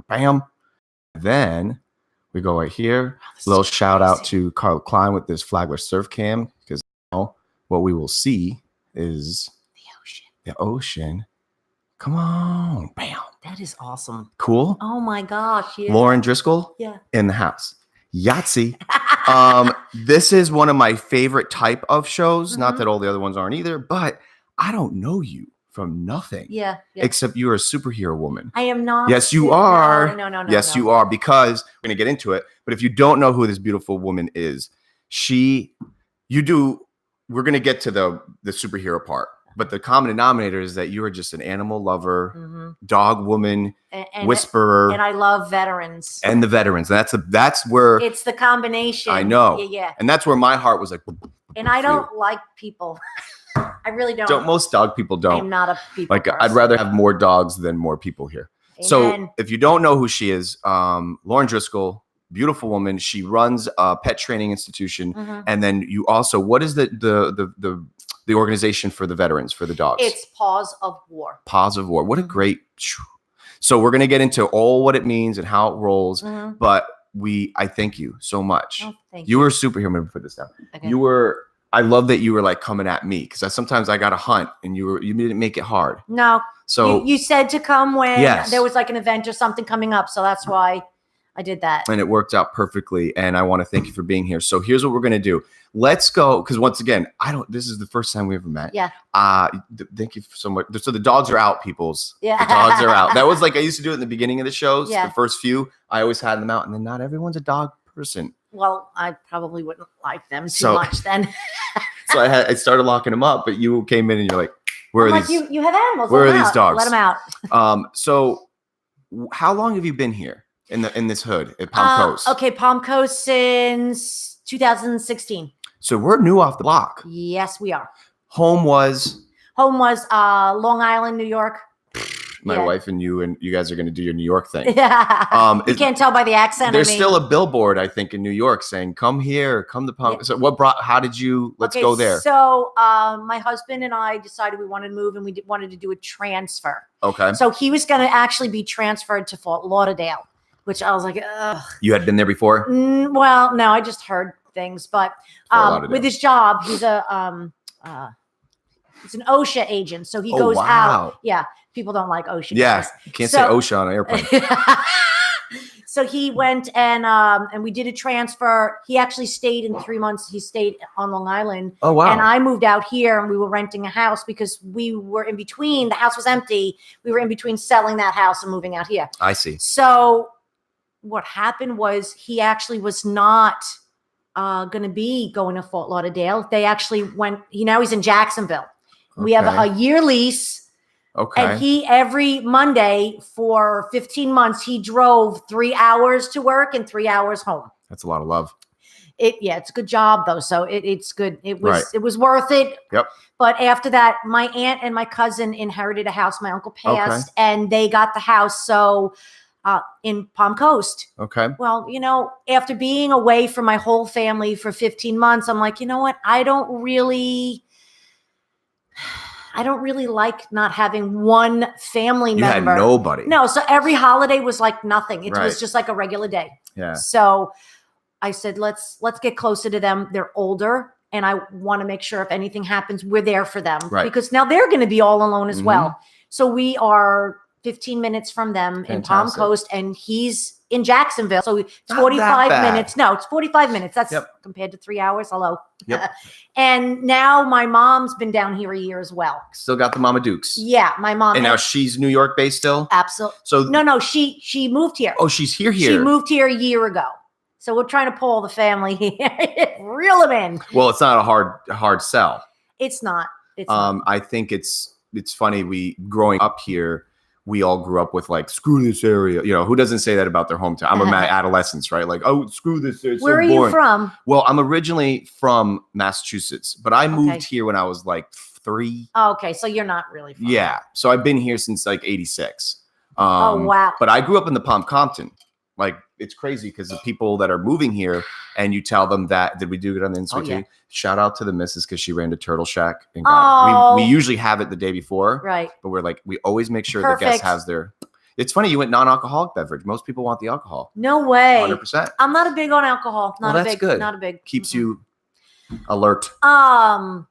Bam. Then we go right here. Oh, Little shout out to Carl Klein with this Flagler surf cam, because now what we will see is the ocean. Come on. Bam. That is awesome. Cool. Oh my gosh. Yeah. Lauren Driscoll in the house. Yahtzee. This is one of my favorite type of shows. Not that all the other ones aren't either, but I don't know you from nothing. Yeah. Except you're a superhero woman. I am not. Yes, you are. No. Yes, you are, because we're going to get into it. But if you don't know who this beautiful woman is, we're going to get to the superhero part. But the common denominator is that you are just an animal lover, dog woman, and whisperer. And I love veterans. And the veterans. That's where it's the combination. I know. Yeah. And that's where my heart was like. And I don't like people. I really don't. Most dog people don't. I'm not a people person. I'd rather have more dogs than more people here. Amen. So if you don't know who she is, Lauren Driscoll, beautiful woman. She runs a pet training institution. And then you also, what is the organization for the veterans, for the dogs? It's Paws of War. Paws of War. What a great. So we're going to get into all what it means and how it rolls. But I thank you so much. Oh, thank you were a superhero. Let me put this down. Okay. I love that you were like coming at me, because sometimes I got to hunt and you didn't make it hard. No. So you said to come when there was like an event or something coming up. So that's why I did that. And it worked out perfectly. And I want to thank you for being here. So here's what we're going to do. Let's go. Because once again, this is the first time we ever met. Yeah. Thank you so much. So the dogs are out, peoples. Yeah. The dogs are out. That was like, I used to do it in the beginning of the shows. Yeah. The first few, I always had them out. And then not everyone's a dog person. Well, I probably wouldn't like them too much then. So I started locking them up, but you came in and you're like, where are these? You have animals. Where are these dogs? Let them out. So how long have you been here in this hood at Palm Coast? Okay, Palm Coast since 2016. So we're new off the block. Yes, we are. Home was Long Island, New York. My wife and you guys are going to do your New York thing. Yeah. You can't tell by the accent. There's still a billboard, I think, in New York saying, come here, come to Palm. So let's go there. So my husband and I decided we wanted to move, and we wanted to do a transfer. Okay. So he was going to actually be transferred to Fort Lauderdale, which I was like, ugh. You had been there before? Well, no, I just heard things. But with his job, he's an OSHA agent. So he goes out. Yeah. People don't like OSHA. Yeah, you can't say OSHA on an airplane. So he went and we did a transfer. He actually stayed in 3 months. He stayed on Long Island. Oh, wow. And I moved out here, and we were renting a house because we were in between. The house was empty. We were in between selling that house and moving out here. I see. So what happened was he actually was not going to be going to Fort Lauderdale. They actually went. Now he's in Jacksonville. Okay. We have a year lease. Okay. And he, every Monday for 15 months, he drove 3 hours to work and 3 hours home. That's a lot of love. It's a good job though. So it's good. It was worth it. Yep. But after that, my aunt and my cousin inherited a house. My uncle passed and they got the house. So in Palm Coast. Okay. Well, after being away from my whole family for 15 months, I'm like, you know what? I don't really like not having one family member. You had nobody. No, so every holiday was like nothing. It was just like a regular day. Yeah. So I said, let's get closer to them. They're older, and I want to make sure if anything happens, we're there for them. Right. Because now they're going to be all alone as well. So we are 15 minutes from them in Palm Coast, and he's in Jacksonville. So it's 45 minutes. No, it's 45 minutes. That's compared to 3 hours. Hello. Yep. And now my mom's been down here a year as well. Still got the Mama Dukes. Yeah, my mom. And now she's New York based still? Absolutely. So no, she moved here. Oh, she's here. She moved here a year ago. So we're trying to pull the family here, reel them in. Well, it's not a hard sell. It's not. It's not. I think it's funny. We growing up here, we all grew up with like, screw this area. Who doesn't say that about their hometown? I'm my adolescence, right? Like, oh, screw this. Where are you from? Well, I'm originally from Massachusetts, but I moved here when I was like 3. Oh, okay. So you're not really from Yeah. So I've been here since like 86. Oh, wow. But I grew up in the Palm Compton. Like, it's crazy because the people that are moving here, and you tell them that, did we do it on the Instagram? Yeah. Shout out to the missus because she ran to Turtle Shack. And we usually have it the day before. Right. But we're like, we always make sure the guest has their. It's funny you went non-alcoholic beverage. Most people want the alcohol. No way. 100%. I'm not a big on alcohol. That's good. Not a big. Keeps you alert. Yeah,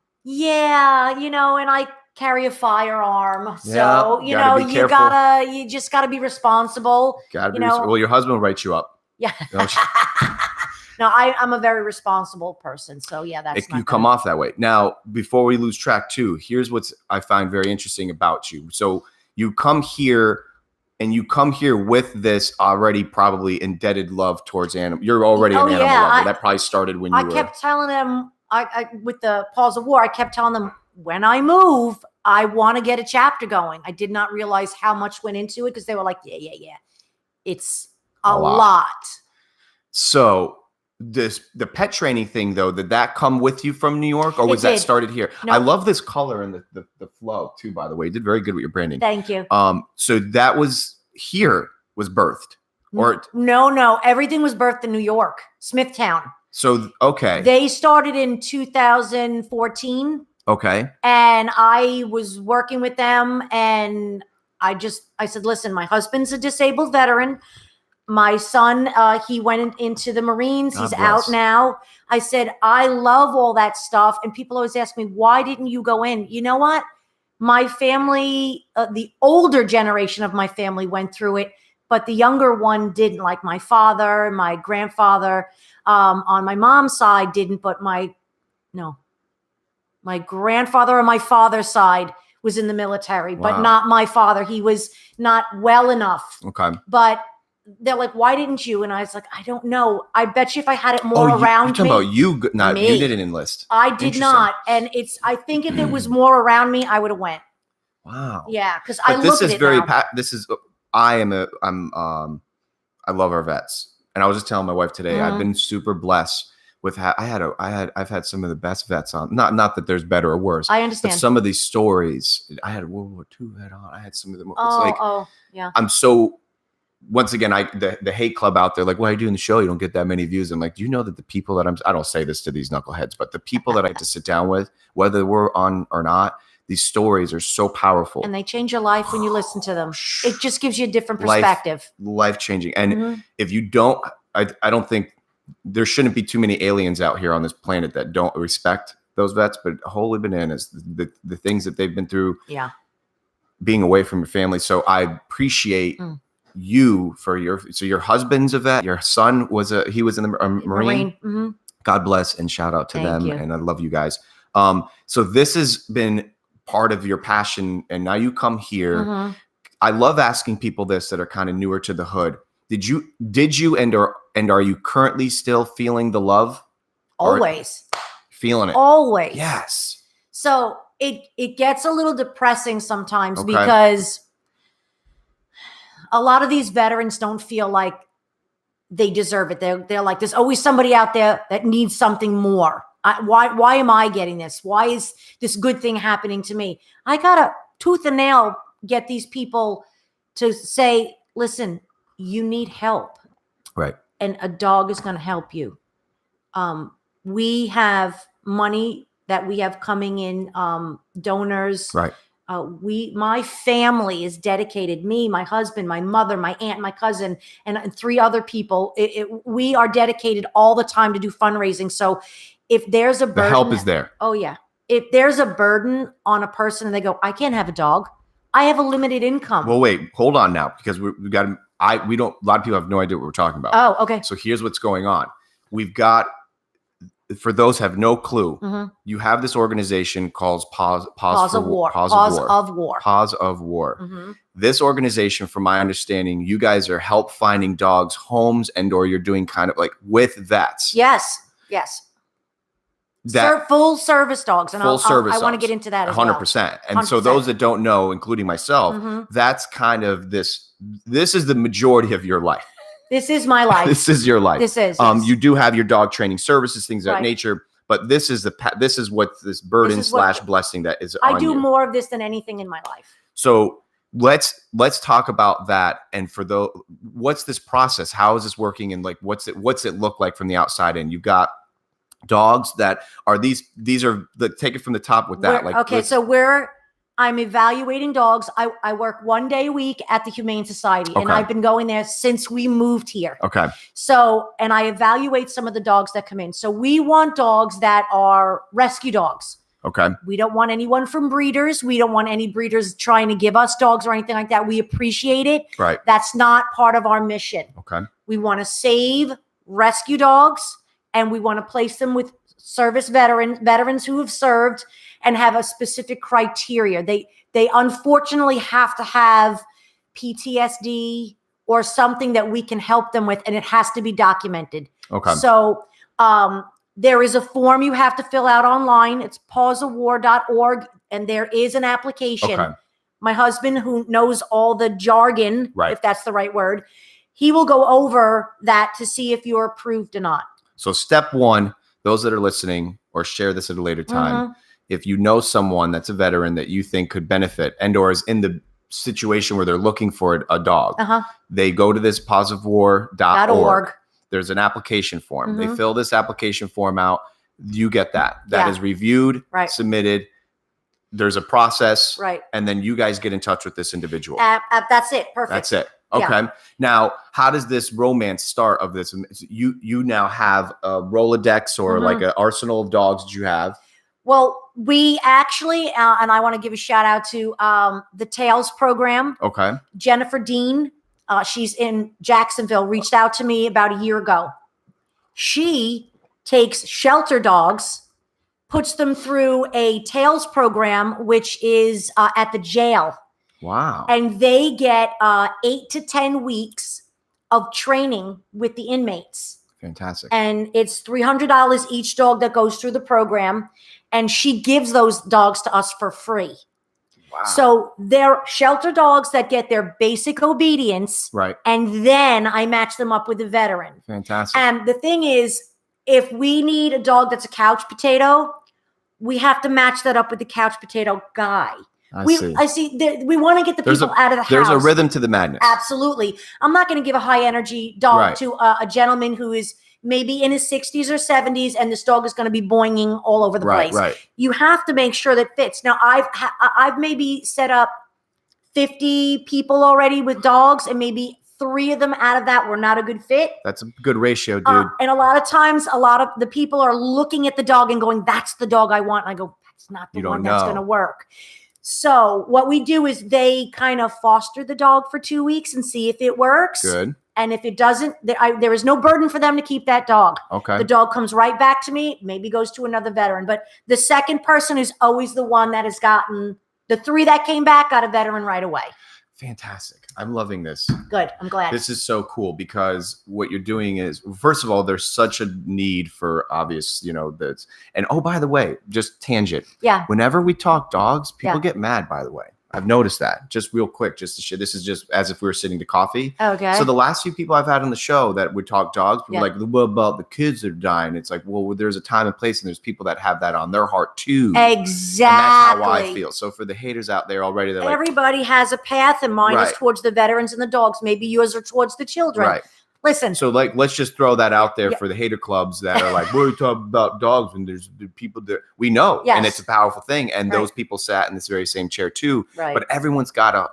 and I carry a firearm, so you just gotta be responsible. Well, your husband will write you up. Yeah. No, I'm a very responsible person, so yeah, that's you come off that way. Now, before we lose track too, here's what I find very interesting about you. So you come here. And you come here with this already probably indebted love towards animals. You're already an animal lover. That probably started when you were. I kept telling them, I with the Paws of War, I kept telling them, when I move, I want to get a chapter going. I did not realize how much went into it because they were like, yeah. It's a lot. So the pet training thing, though, did that come with you from New York, or was that started here? No. I love this color and the flow too, by the way. You did very good with your branding. Thank you. So that was birthed, or no, everything was birthed in New York, Smithtown. So okay, they started in 2014. Okay, and I was working with them, and I said, listen, my husband's a disabled veteran. My son, he went into the Marines. He's out now. I said, I love all that stuff. And people always ask me, why didn't you go in? You know what? My family, the older generation of my family went through it, but the younger one didn't. Like my father, my grandfather, on my mom's side didn't, but my grandfather on my father's side was in the military, but not my father. He was not well enough. Okay. But they're like, why didn't you? And I was like, I don't know. I bet you if I had it more around me. You're talking about you didn't enlist. I did not. And I think if it was more around me, I would have went. Wow. Yeah. Cause I look at it now. I love our vets. And I was just telling my wife today, I've been super blessed with I've had some of the best vets on. Not that there's better or worse. I understand. But some of these stories, I had a World War II vet on. I had some of them. Yeah. I'm so. Once again, the hate club out there, like, why are you doing the show? You don't get that many views. I'm like, do you know that the people that I don't say this to these knuckleheads, but the people that I have to sit down with, whether we're on or not, these stories are so powerful. And they change your life when you listen to them. It just gives you a different perspective. Life changing. And if you don't, I don't think there shouldn't be too many aliens out here on this planet that don't respect those vets, but holy bananas, the things that they've been through. Yeah. Being away from your family. So I appreciate you for your husband's a vet. Your son was he was in the Marine. Mm-hmm. God bless and shout out to them. And I love you guys. So this has been part of your passion, and now you come here. I love asking people this that are kind of newer to the hood. Did you and are you currently still feeling the love? Always feeling it. Always. Yes. So it gets a little depressing sometimes because a lot of these veterans don't feel like they deserve it. They're like, there's always somebody out there that needs something more. Why am I getting this? Why is this good thing happening to me? I gotta tooth and nail get these people to say, listen, you need help. Right. And a dog is going to help you. We have money that we have coming in, donors. Right. My family is dedicated, me, my husband, my mother, my aunt, my cousin, and 3 other people. We are dedicated all the time to do fundraising. So if there's a burden, the help is there. Oh yeah. If there's a burden on a person and they go, I can't have a dog. I have a limited income. Well, wait, hold on now, because we got to, a lot of people have no idea what we're talking about. Oh, okay. So here's what's going on. We've got, for those who have no clue, you have this organization called Paws of War. This organization, from my understanding, you guys are help finding dogs homes, and or you're doing kind of like with vets. Yes. Full service dogs. And I want to get into that as 100%. well. And 100%. So those that don't know, including myself, that's kind of this is the majority of your life. This is my life. This is your life. This is. Yes. You do have your dog training services, things of that nature, but this is what this burden / blessing that is on you. I do more of this than anything in my life. So let's talk about that. And for what's this process? How is this working? And like, what's it look like from the outside in? You've got dogs that are these are take it from the top with that. So we're I'm evaluating dogs. I work 1 day a week at the Humane Society, and I've been going there since we moved here. Okay. So, and I evaluate some of the dogs that come in. So we want dogs that are rescue dogs. Okay. We don't want anyone from breeders. We don't want any breeders trying to give us dogs or anything like that. We appreciate it. Right. That's not part of our mission. Okay. We want to save rescue dogs, and we want to place them with service veterans who have served and have a specific criteria. They unfortunately have to have PTSD or something that we can help them with, and it has to be documented. Okay. So there is a form you have to fill out online. It's pauseofwar.org, and there is an application. Okay. My husband, who knows all the jargon, right, if that's the right word, he will go over that to see if you're approved or not. So step one, those that are listening or share this at a later time, if you know someone that's a veteran that you think could benefit and or is in the situation where they're looking for a dog, they go to this pauseofwar.org. There's an application form. They fill this application form out. You get that. That is reviewed, submitted. There's a process. Right. And then you guys get in touch with this individual. That's it. Perfect. That's it. Okay. Yeah. Now, how does this romance start of this? You now have a Rolodex or like an arsenal of dogs that you have. Well, we actually, and I want to give a shout out to the Tails program. Okay. Jennifer Dean. She's in Jacksonville, reached out to me about a year ago. She takes shelter dogs, puts them through a Tails program, which is at the jail. Wow. And they get 8 to 10 weeks of training with the inmates. Fantastic. And it's $300 each dog that goes through the program. And she gives those dogs to us for free. Wow. So they're shelter dogs that get their basic obedience. Right. And then I match them up with a veteran. Fantastic. And the thing is, if we need a dog that's a couch potato, we have to match that up with the couch potato guy. I see. We want to get the people out of the house. There's a rhythm to the madness. Absolutely. I'm not going to give a high energy dog to a gentleman who is maybe in his 60s or 70s, and this dog is going to be boinging all over the place. Right. You have to make sure that fits. Now, I've maybe set up 50 people already with dogs, and maybe 3 of them out of that were not a good fit. That's a good ratio, dude. And a lot of times, a lot of the people are looking at the dog and going, "That's the dog I want." And I go, "That's not the one that's going to work." So what we do is they kind of foster the dog for 2 weeks and see if it works. Good. And if it doesn't, there is no burden for them to keep that dog. Okay. The dog comes right back to me, maybe goes to another veteran. But the second person is always the one that has gotten, the 3 that came back got a veteran right away. Fantastic. I'm loving this. Good. I'm glad. This is so cool because what you're doing is, first of all, there's such a need for obvious, that's, and oh, by the way, just tangent. Yeah. Whenever we talk dogs, people get mad, by the way. I've noticed that just real quick, just to share. This is just as if we were sitting to coffee. Okay. So the last few people I've had on the show that would talk dogs were like, what about the kids that are dying? It's like, well, there's a time and place, and there's people that have that on their heart too. Exactly. And that's how I feel. So for the haters out there already, they're everybody has a path, and mine is towards the veterans and the dogs. Maybe yours are towards the children. Right. Listen. So let's just throw that out there for the hater clubs that are like, we're talking about dogs when there's people that we know. Yes. And it's a powerful thing. And those people sat in this very same chair too. Right. But everyone's got a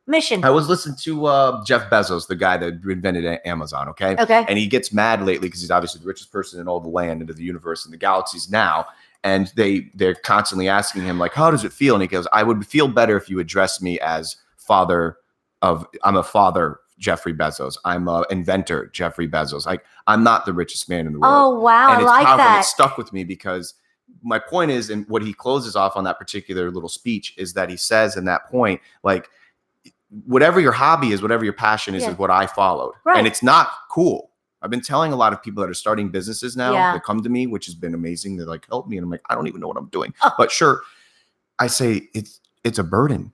mission. I was listening to Jeff Bezos, the guy that invented Amazon. Okay. And he gets mad lately because he's obviously the richest person in all the land and the universe and the galaxies now. And they're constantly asking him, like, how does it feel? And he goes, I would feel better if you addressed me as I'm a father, Jeffrey Bezos. I'm an inventor, Jeffrey Bezos. Like, I'm not the richest man in the world. Oh, wow. And it's I like powerful. that. It stuck with me because my point is, and what he closes off on that particular little speech is that he says in that point, like, whatever your hobby is, whatever your passion is what I followed. Right. And it's not cool. I've been telling a lot of people that are starting businesses now that come to me, which has been amazing. They're like, help me. And I'm like, I don't even know what I'm doing. But sure, I say it's a burden.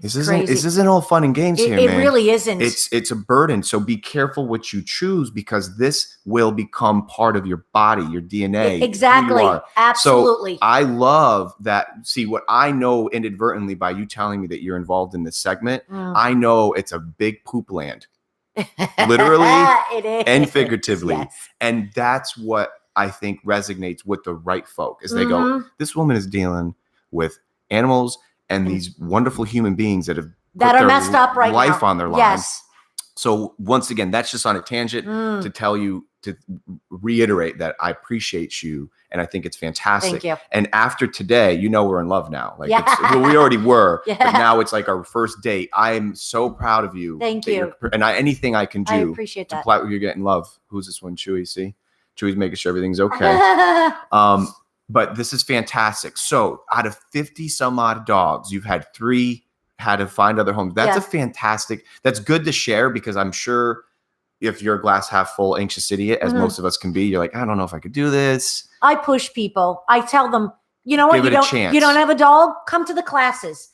This isn't all fun and games here, man. It really isn't. It's a burden. So be careful what you choose because this will become part of your body, your DNA. Exactly. Absolutely. So I love that. See, what I know inadvertently by you telling me that you're involved in this segment, I know it's a big poop land. Literally and figuratively. Yes. And that's what I think resonates with the right folk is they go, this woman is dealing with animals and these wonderful human beings that have that put are their messed up right life now. on their line. Yes. So once again, that's just on a tangent to tell you, to reiterate that I appreciate you and I think it's fantastic. Thank you. And after today, we're in love now. Like Yeah. we already were, Yeah. but now it's like our first date. I'm so proud of you. Thank you. And anything I can do I appreciate that. you're getting love. Who's this one? Chewy. See, Chewy's making sure everything's okay. But this is fantastic. So out of 50 some odd dogs, you've had 3 had to find other homes. That's a fantastic, that's good to share, because I'm sure if you're a glass half full, anxious idiot, as most of us can be, you're like, I don't know if I could do this. I push people. I tell them, you know what? Give it a chance. You don't have a dog? Come to the classes.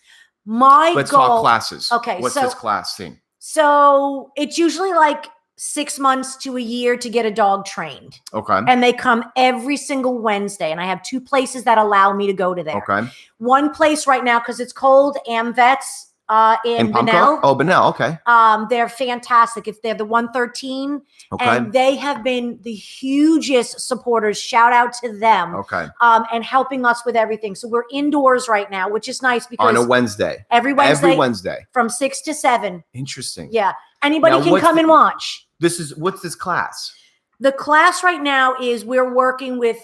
Let's talk classes. Okay. What's this class thing? So it's usually like 6 months to a year to get a dog trained. Okay. And they come every single Wednesday. And I have 2 places that allow me to go to there. Okay. One place right now, because it's cold, Vets in Bunnell. Oh, Bunnell. Okay. They're fantastic. They're the 113. Okay. And they have been the hugest supporters. Shout out to them. Okay. And helping us with everything. So we're indoors right now, which is nice because on a Wednesday. Every Wednesday from 6 to 7. Interesting. Yeah. Anybody can come and watch. What's this class? The class right now is we're working with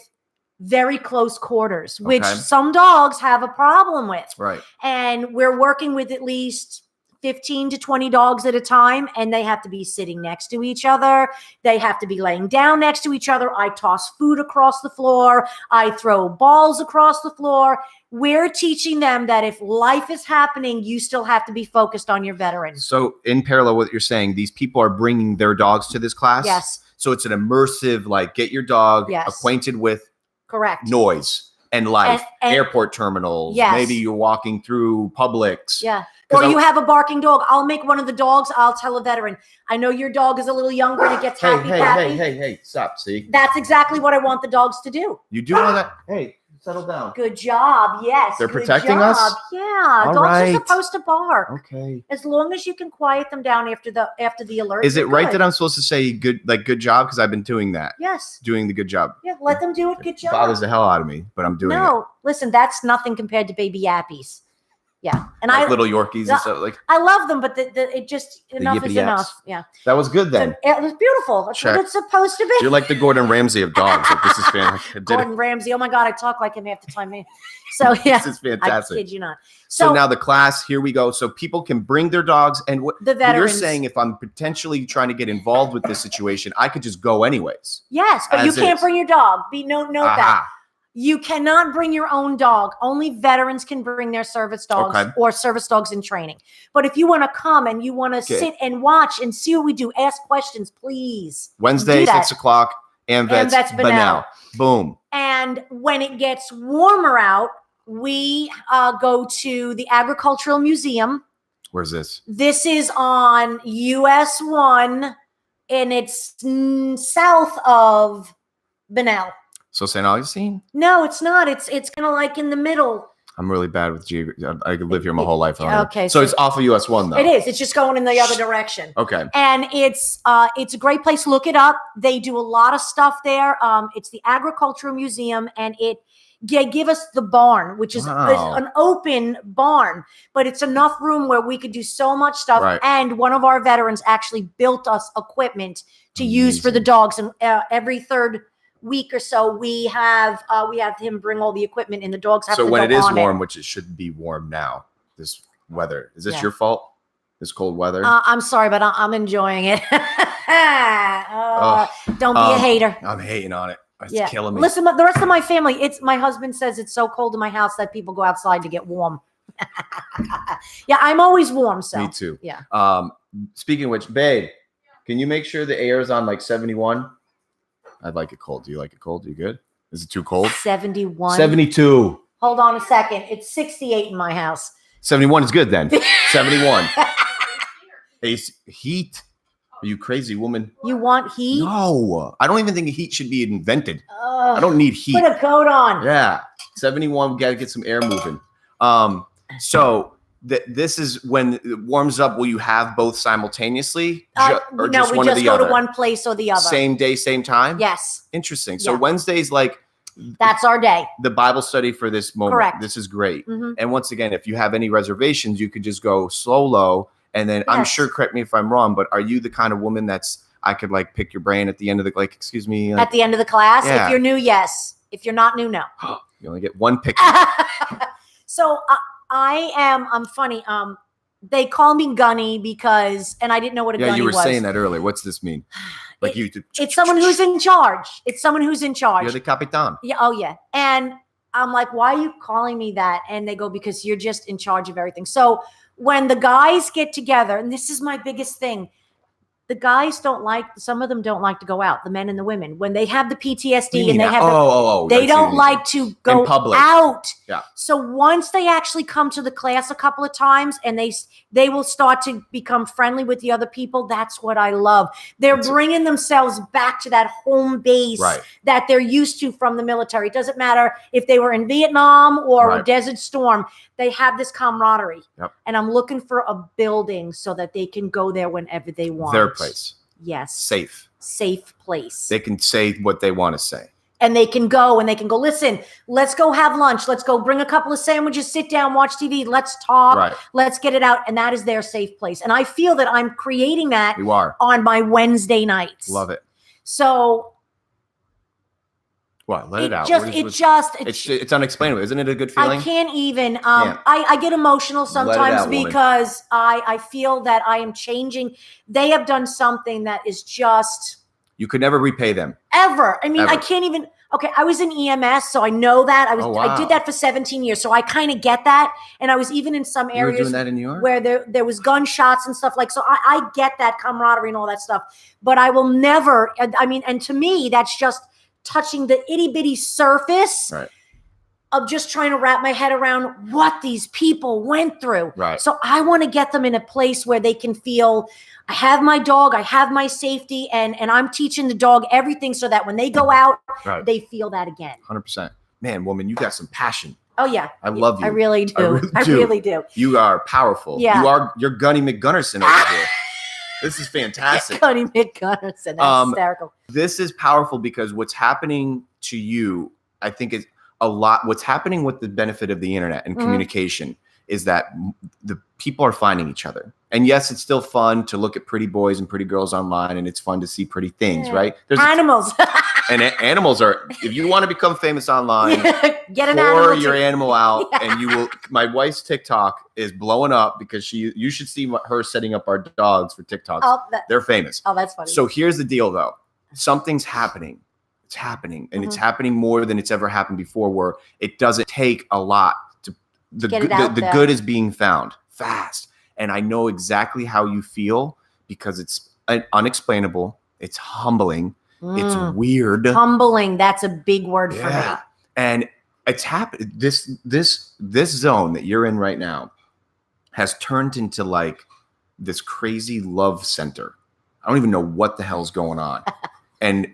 very close quarters, which some dogs have a problem with. Right. And we're working with at least 15 to 20 dogs at a time, and they have to be sitting next to each other. They have to be laying down next to each other. I toss food across the floor. I throw balls across the floor. We're teaching them that if life is happening, you still have to be focused on your veterans. So in parallel with what you're saying, these people are bringing their dogs to this class? Yes. So it's an immersive, like, get your dog acquainted with noise and life, and airport terminals. Yes. Maybe you're walking through Publix. Yeah. Or you have a barking dog. I'll make one of the dogs. I'll tell a veteran, I know your dog is a little younger and it gets happy. Hey, stop. See? That's exactly what I want the dogs to do. You do all that? Hey, settle down. Good job. Yes. They're protecting us? Yeah. All dogs right. are supposed to bark. Okay. As long as you can quiet them down after the alert. Is it right that I'm supposed to say good job? Because I've been doing that. Yes. Doing the good job. Yeah, let them do it. Good job. It bothers the hell out of me, but I'm doing it. No, listen, that's nothing compared to baby yappies. Yeah, and like little Yorkies and stuff. Like, I love them, but it just enough is enough. Yeah, that was good then. So, it was beautiful. That's what it's supposed to be. You're like the Gordon Ramsay of dogs. Like, this is fantastic. Gordon Ramsay. Oh my God, I talk like him half the time. So yeah, this is fantastic. I kid you not. So now the class. Here we go. So people can bring their dogs, and the veterans. You're saying if I'm potentially trying to get involved with this situation, I could just go anyways. Yes, but you can't bring your dog. Note that. You cannot bring your own dog. Only veterans can bring their service dogs or service dogs in training. But if you want to come and you want to sit and watch and see what we do, ask questions, please. Wednesday, 6 o'clock, Vets Bunnell. Boom. And when it gets warmer out, we go to the Agricultural Museum. Where's this? This is on US 1, and it's south of Bunnell. So St. Augustine? No, it's not. It's kind of like in the middle. I'm really bad with geography. I could live here my whole life. Okay. So it's off of US 1 though. It is. It's just going in the other direction. Okay. And it's a great place. Look it up. They do a lot of stuff there. It's the Agricultural Museum, and they give us the barn, which is an open barn, but it's enough room where we could do so much stuff. Right. And one of our veterans actually built us equipment to use for the dogs. And every third week or so, we have him bring all the equipment, and the dogs have to go on it. So when it is warm, which it should be warm now, this weather, is this your fault? This cold weather? I'm sorry, but I'm enjoying it. Don't be a hater. I'm hating on it. It's killing me. Listen, the rest of my family, my husband says it's so cold in my house that people go outside to get warm. Yeah, I'm always warm. So me too. Yeah. Speaking of which, babe, can you make sure the air is on like 71? I'd like it cold. Do you like it cold? Are you good? Is it too cold? 71. 72. Hold on a second. It's 68 in my house. 71 is good then. 71. Heat. Are you crazy, woman? You want heat? No. I don't even think heat should be invented. I don't need heat. Put a coat on. Yeah. 71. We got to get some air moving. So this is when it warms up. Will you have both simultaneously? Or no, we just go to one place or the other. Same day, same time? Yes. Interesting. So Wednesday's like That's our day. The Bible study for this moment. Correct. This is great. And once again, if you have any reservations, you could just go solo. And then I'm sure, correct me if I'm wrong, but are you the kind of woman I could like pick your brain at the end of the, like, excuse me? Like, at the end of the class? Yeah. If you're new, yes. If you're not new, no. You only get one pick. So I'm funny. They call me Gunny because, and I didn't know what a gunny was. Yeah, you were saying that earlier. What's this mean? Like it's someone who's in charge. It's someone who's in charge. You're the Capitan. Yeah. Oh yeah. And I'm like, why are you calling me that? And they go, because you're just in charge of everything. So when the guys get together, and this is my biggest thing, the guys some of them don't like to go out, the men and the women. When they have the PTSD and they have they don't like to go out. Yeah. So once they actually come to the class a couple of times and they will start to become friendly with the other people, that's what I love. They're bringing themselves back to that home base that they're used to from the military. It doesn't matter if they were in Vietnam or a Desert Storm. They have this camaraderie. Yep. And I'm looking for a building so that they can go there whenever they want. Their place. Yes. Safe place. They can say what they want to say. And they can go, listen, let's go have lunch. Let's go bring a couple of sandwiches, sit down, watch TV. Let's talk. Right. Let's get it out. And that is their safe place. And I feel that I'm creating that on my Wednesday nights. Love it. So what? Let it out. It's unexplainable. Isn't it a good feeling? I can't even. I get emotional sometimes because I feel that I am changing. They have done something that is just. You could never repay them. Ever. I mean, I can't even. Okay, I was in EMS, so I know that. I did that for 17 years, so I kind of get that. And I was even in some areas doing that in New York? where there was gunshots and stuff so I get that camaraderie and all that stuff. But I will never. I mean, and to me, that's just touching the itty bitty surface of just trying to wrap my head around what these people went through. Right. So I want to get them in a place where they can feel, I have my dog, I have my safety, and I'm teaching the dog everything so that when they go out, they feel that again. 100%. Man, woman, you got some passion. Oh yeah. I love you. I really do. I really do. You are powerful. Yeah. You're Gunny McGunnerson over here. This is fantastic. Gunny McGunnerson. That's hysterical. This is powerful because what's happening to you, I think, is a lot. What's happening with the benefit of the internet and communication is that the people are finding each other. And yes, it's still fun to look at pretty boys and pretty girls online, and it's fun to see pretty things, right? There's animals. And animals are, if you want to become famous online, get an pour your animal out and you will. My wife's TikTok is blowing up because you should see her setting up our dogs for TikToks. They're famous. Oh, that's funny. So here's the deal though. Something's happening. It's happening. And it's happening more than it's ever happened before, where it doesn't take a lot to the good is being found fast. And I know exactly how you feel because it's unexplainable. It's humbling. It's weird. Humbling. That's a big word for me. And it's happened. This zone that you're in right now has turned into like this crazy love center. I don't even know what the hell's going on. And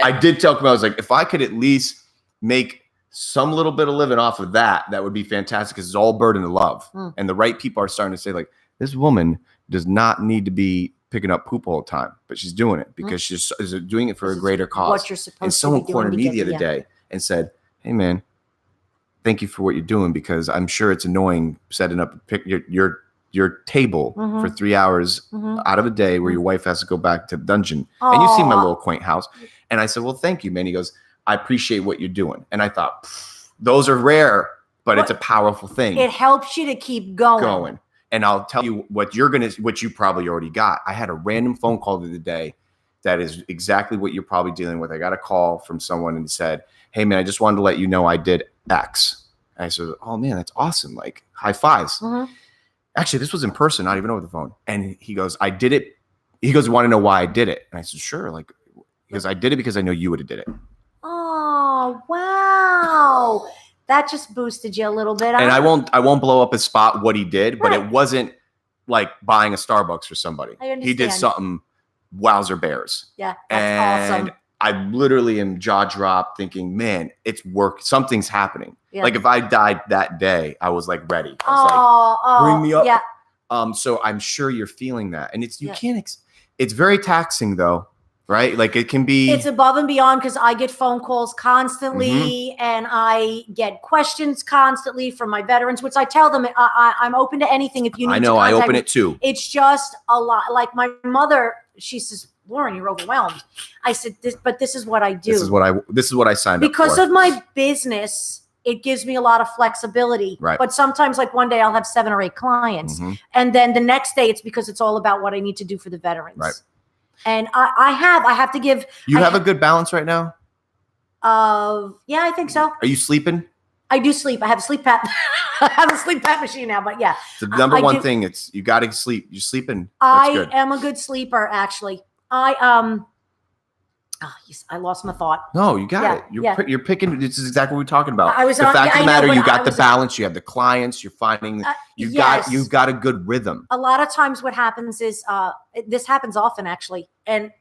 I did tell him, I was like, if I could at least make some little bit of living off of that would be fantastic because it's all burden of love. And the right people are starting to say, like, this woman does not need to be picking up poop all the time, but she's doing it because she's doing it for a greater cause. What you're supposed and to someone be doing cornered me the other day and said, hey, man, thank you for what you're doing because I'm sure it's annoying setting up your table for 3 hours out of a day where your wife has to go back to the dungeon. And you see my little quaint house. And I said, well, thank you, man. He goes, I appreciate what you're doing. And I thought, those are rare, but it's a powerful thing. It helps you to keep going. And I'll tell you what you probably already got. I had a random phone call the other day that is exactly what you're probably dealing with. I got a call from someone and said, hey, man, I just wanted to let you know I did X. And I said, oh, man, that's awesome. Like, high fives. Actually, this was in person, not even over the phone. And he goes, I did it. He goes, you want to know why I did it? And I said, sure. Like, because I did it because I know you would have did it. Oh, wow. That just boosted you a little bit. And I won't blow up his spot what he did, but it wasn't like buying a Starbucks for somebody. I understand. He did something wowzer bears. Yeah, that's awesome. I literally am jaw dropped thinking, man, it's work. Something's happening. Yeah. Like if I died that day, I was like ready. I was like, bring me up. Yeah. So I'm sure you're feeling that. And you can't, it's very taxing though. right? Like it can be. It's above and beyond because I get phone calls constantly and I get questions constantly from my veterans, which I tell them I'm open to anything if you need. I know, I open it too. It's just a lot. Like my mother, she says, Lauren, you're overwhelmed. I said, this is what I do. This is what I signed up for. Because of my business, it gives me a lot of flexibility. Right. But sometimes, like one day I'll have 7 or 8 clients. And then the next day it's because it's all about what I need to do for the veterans. Right. And I have to give. You have a good balance right now? Yeah, I think so. Are you sleeping? I do sleep. I have a sleep pap. I have a sleep pap machine now, but yeah. The number one thing, it's you got to sleep. You're sleeping. I am a good sleeper, actually. I lost my thought. No, you got it. You're picking. This is exactly what we're talking about. The fact of the matter, you got the balance. You have the clients. You're finding. You've got a good rhythm. A lot of times, what happens is this happens often, actually, and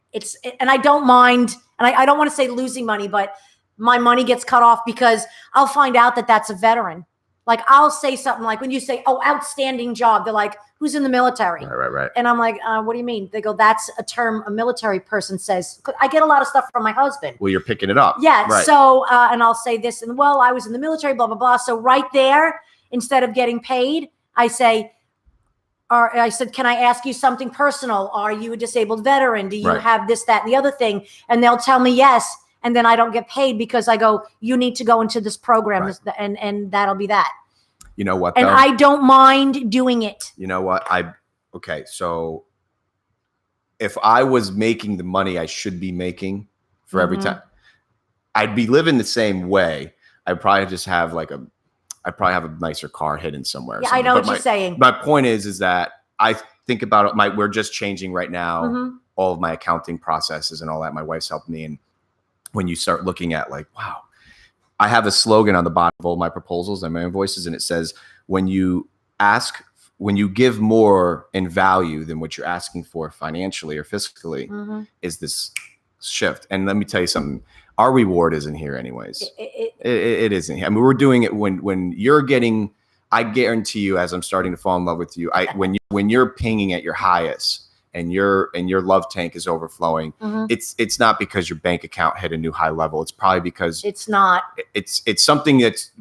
and I don't mind, and I don't want to say losing money, but my money gets cut off because I'll find out that that's a veteran. Like I'll say something like when you say, "Oh, outstanding job," they're like, "Who's in the military?" Right. And I'm like, "What do you mean?" They go, "That's a term a military person says." I get a lot of stuff from my husband. Well, you're picking it up. Yeah. Right. So, and I'll say this, and well, I was in the military, blah blah blah. So right there, instead of getting paid, I say, or I said, "Can I ask you something personal? Are you a disabled veteran? Do you have this, that, and the other thing?" And they'll tell me yes. And then I don't get paid because I go, you need to go into this program and that'll be that. You know what? And I don't mind doing it. You know what? Okay. So if I was making the money I should be making for every time, I'd be living the same way. I'd probably just have I'd probably have a nicer car hidden somewhere. Yeah, I know what you're saying. My point is that I think about it. We're just changing right now all of my accounting processes and all that. My wife's helped me. And when you start looking at like, wow, I have a slogan on the bottom of all my proposals and my invoices, and it says, when you give more in value than what you're asking for financially or fiscally, is this shift. And let me tell you something, our reward isn't here anyways. It isn't here. I mean, we're doing it when you're getting, I guarantee you, as I'm starting to fall in love with you, when you're pinging at your highest, and your love tank is overflowing, it's not because your bank account hit a new high level. It's probably because it's not. It's something it's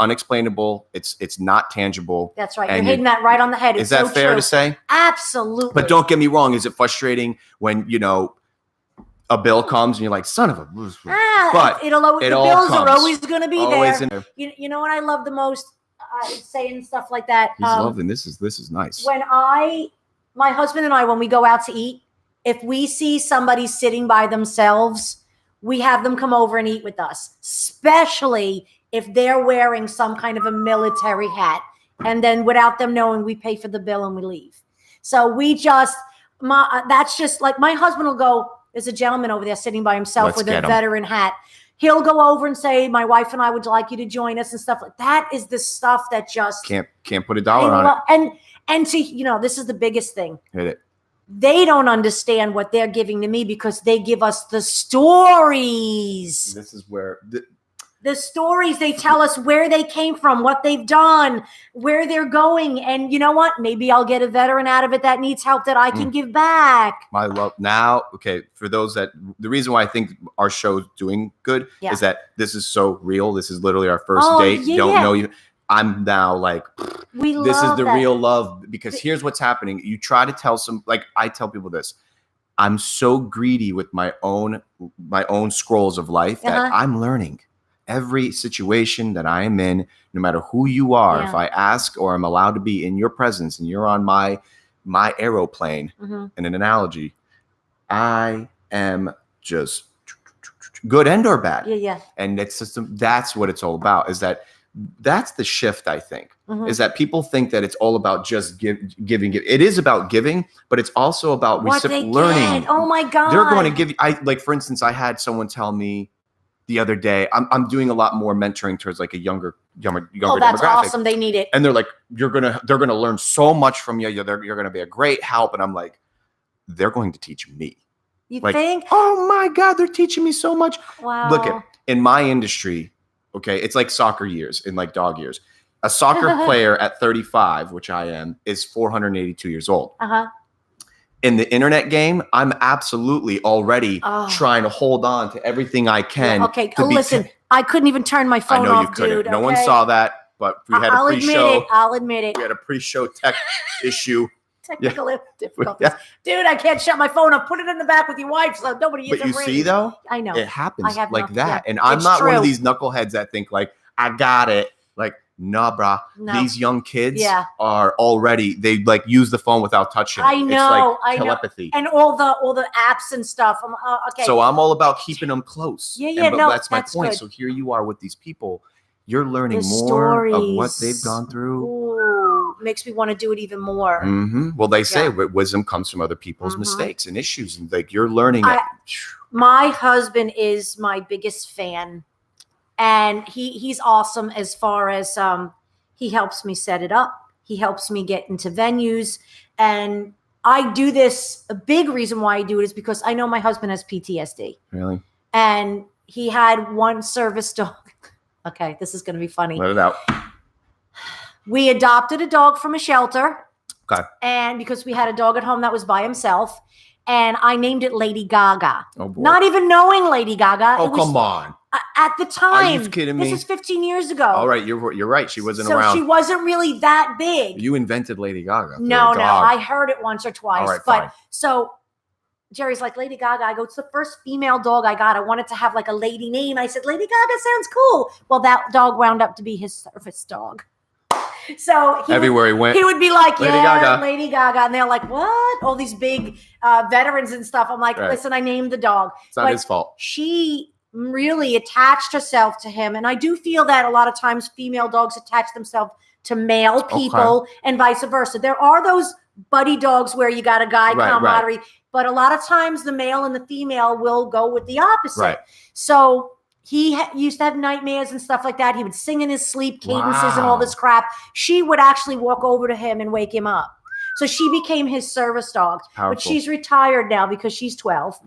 unexplainable. It's not tangible. That's right. You're hitting that right on the head. Is that fair to say? Absolutely. But don't get me wrong. Is it frustrating when a bill comes and you're like, son of a? But the bills are always going to be there. You know what I love the most? Saying stuff like that. He's loving this. Is nice. When my husband and I, when we go out to eat, if we see somebody sitting by themselves, we have them come over and eat with us, especially if they're wearing some kind of a military hat. And then without them knowing, we pay for the bill and we leave. So that's just like my husband will go, there's a gentleman over there sitting by himself with a veteran hat. He'll go over and say, my wife and I would like you to join us and stuff like that. Is the stuff that just can't put a dollar on it. And to, this is the biggest thing. Hit it. They don't understand what they're giving to me because they give us the stories. This is where the stories, they tell us where they came from, what they've done, where they're going. And you know what? Maybe I'll get a veteran out of it that needs help that I can give back. My love. Now, okay, for those the reason why I think our show is doing good is that this is so real. This is literally our first date. Yeah. Don't know you. I'm now like, this is the real love, because here's what's happening. You try to tell I tell people this. I'm so greedy with my own scrolls of life that I'm learning every situation that I am in, no matter who you are. If I ask or I'm allowed to be in your presence and you're on my aeroplane, in an analogy, I am just good and or bad. Yeah. And that's what it's all about, that's the shift, I think, is that people think that it's all about just giving. It is about giving, but it's also about learning. Oh my God. They're going to give you, for instance, I had someone tell me the other day, I'm doing a lot more mentoring towards like a younger demographic. That's awesome. They need it. And they're like, they're going to learn so much from you. You're going to be a great help. And I'm like, they're going to teach me. You think? Oh my God, they're teaching me so much. Wow. Look, in my industry, okay, it's like soccer years and like dog years. A soccer player at 35, which I am, is 482 years old. In the internet game, I'm absolutely already trying to hold on to everything I can. Okay, listen, I couldn't even turn my phone off, dude. No one saw that, but we had a pre-show. I'll admit it. We had a pre-show tech issue. Technical difficulties. Dude, I can't shut my phone off. Put it in the back with your wife so nobody But you see, though? I know. It happens like that. And I'm not one of these knuckleheads that think like, I got it. Like, nah, brah. No. These young kids are already, they like use the phone without touching it. I know. It's like telepathy. And all the apps and stuff. Okay. So I'm all about keeping them close. Yeah, but that's my point. Good. So here you are with these people. You're learning more of what they've gone through. Ooh, makes me want to do it even more. Well, they say wisdom comes from other people's mistakes and issues, and like you're learning it. My husband is my biggest fan, and he's awesome as far as he helps me set it up. He helps me get into venues, and I do this. A big reason why I do it is because I know my husband has PTSD. Really? And he had one service dog. Okay, this is going to be funny. Let it out. We adopted a dog from a shelter. Okay. And because we had a dog at home that was by himself, and I named it Lady Gaga. Oh boy. Not even knowing Lady Gaga. Oh, come on. At the time. Are you kidding me? This is 15 years ago. All right, you're right. She wasn't around. So she wasn't really that big. You invented Lady Gaga. No. I heard it once or twice. All right, but fine. So Jerry's like, Lady Gaga. I go, it's the first female dog I got. I wanted to have like a lady name. I said, Lady Gaga sounds cool. Well, that dog wound up to be his service dog. So everywhere he went, he would be like, Lady Gaga. Lady Gaga. And they're like, what? All these big veterans and stuff. I'm like, listen, I named the dog. It's not his fault. She really attached herself to him. And I do feel that a lot of times female dogs attach themselves to male people and vice versa. There are those buddy dogs where you got a guy camaraderie. But a lot of times the male and the female will go with the opposite. Right. So he used to have nightmares and stuff like that. He would sing in his sleep, cadences and all this crap. She would actually walk over to him and wake him up. So she became his service dog. But she's retired now because she's 12.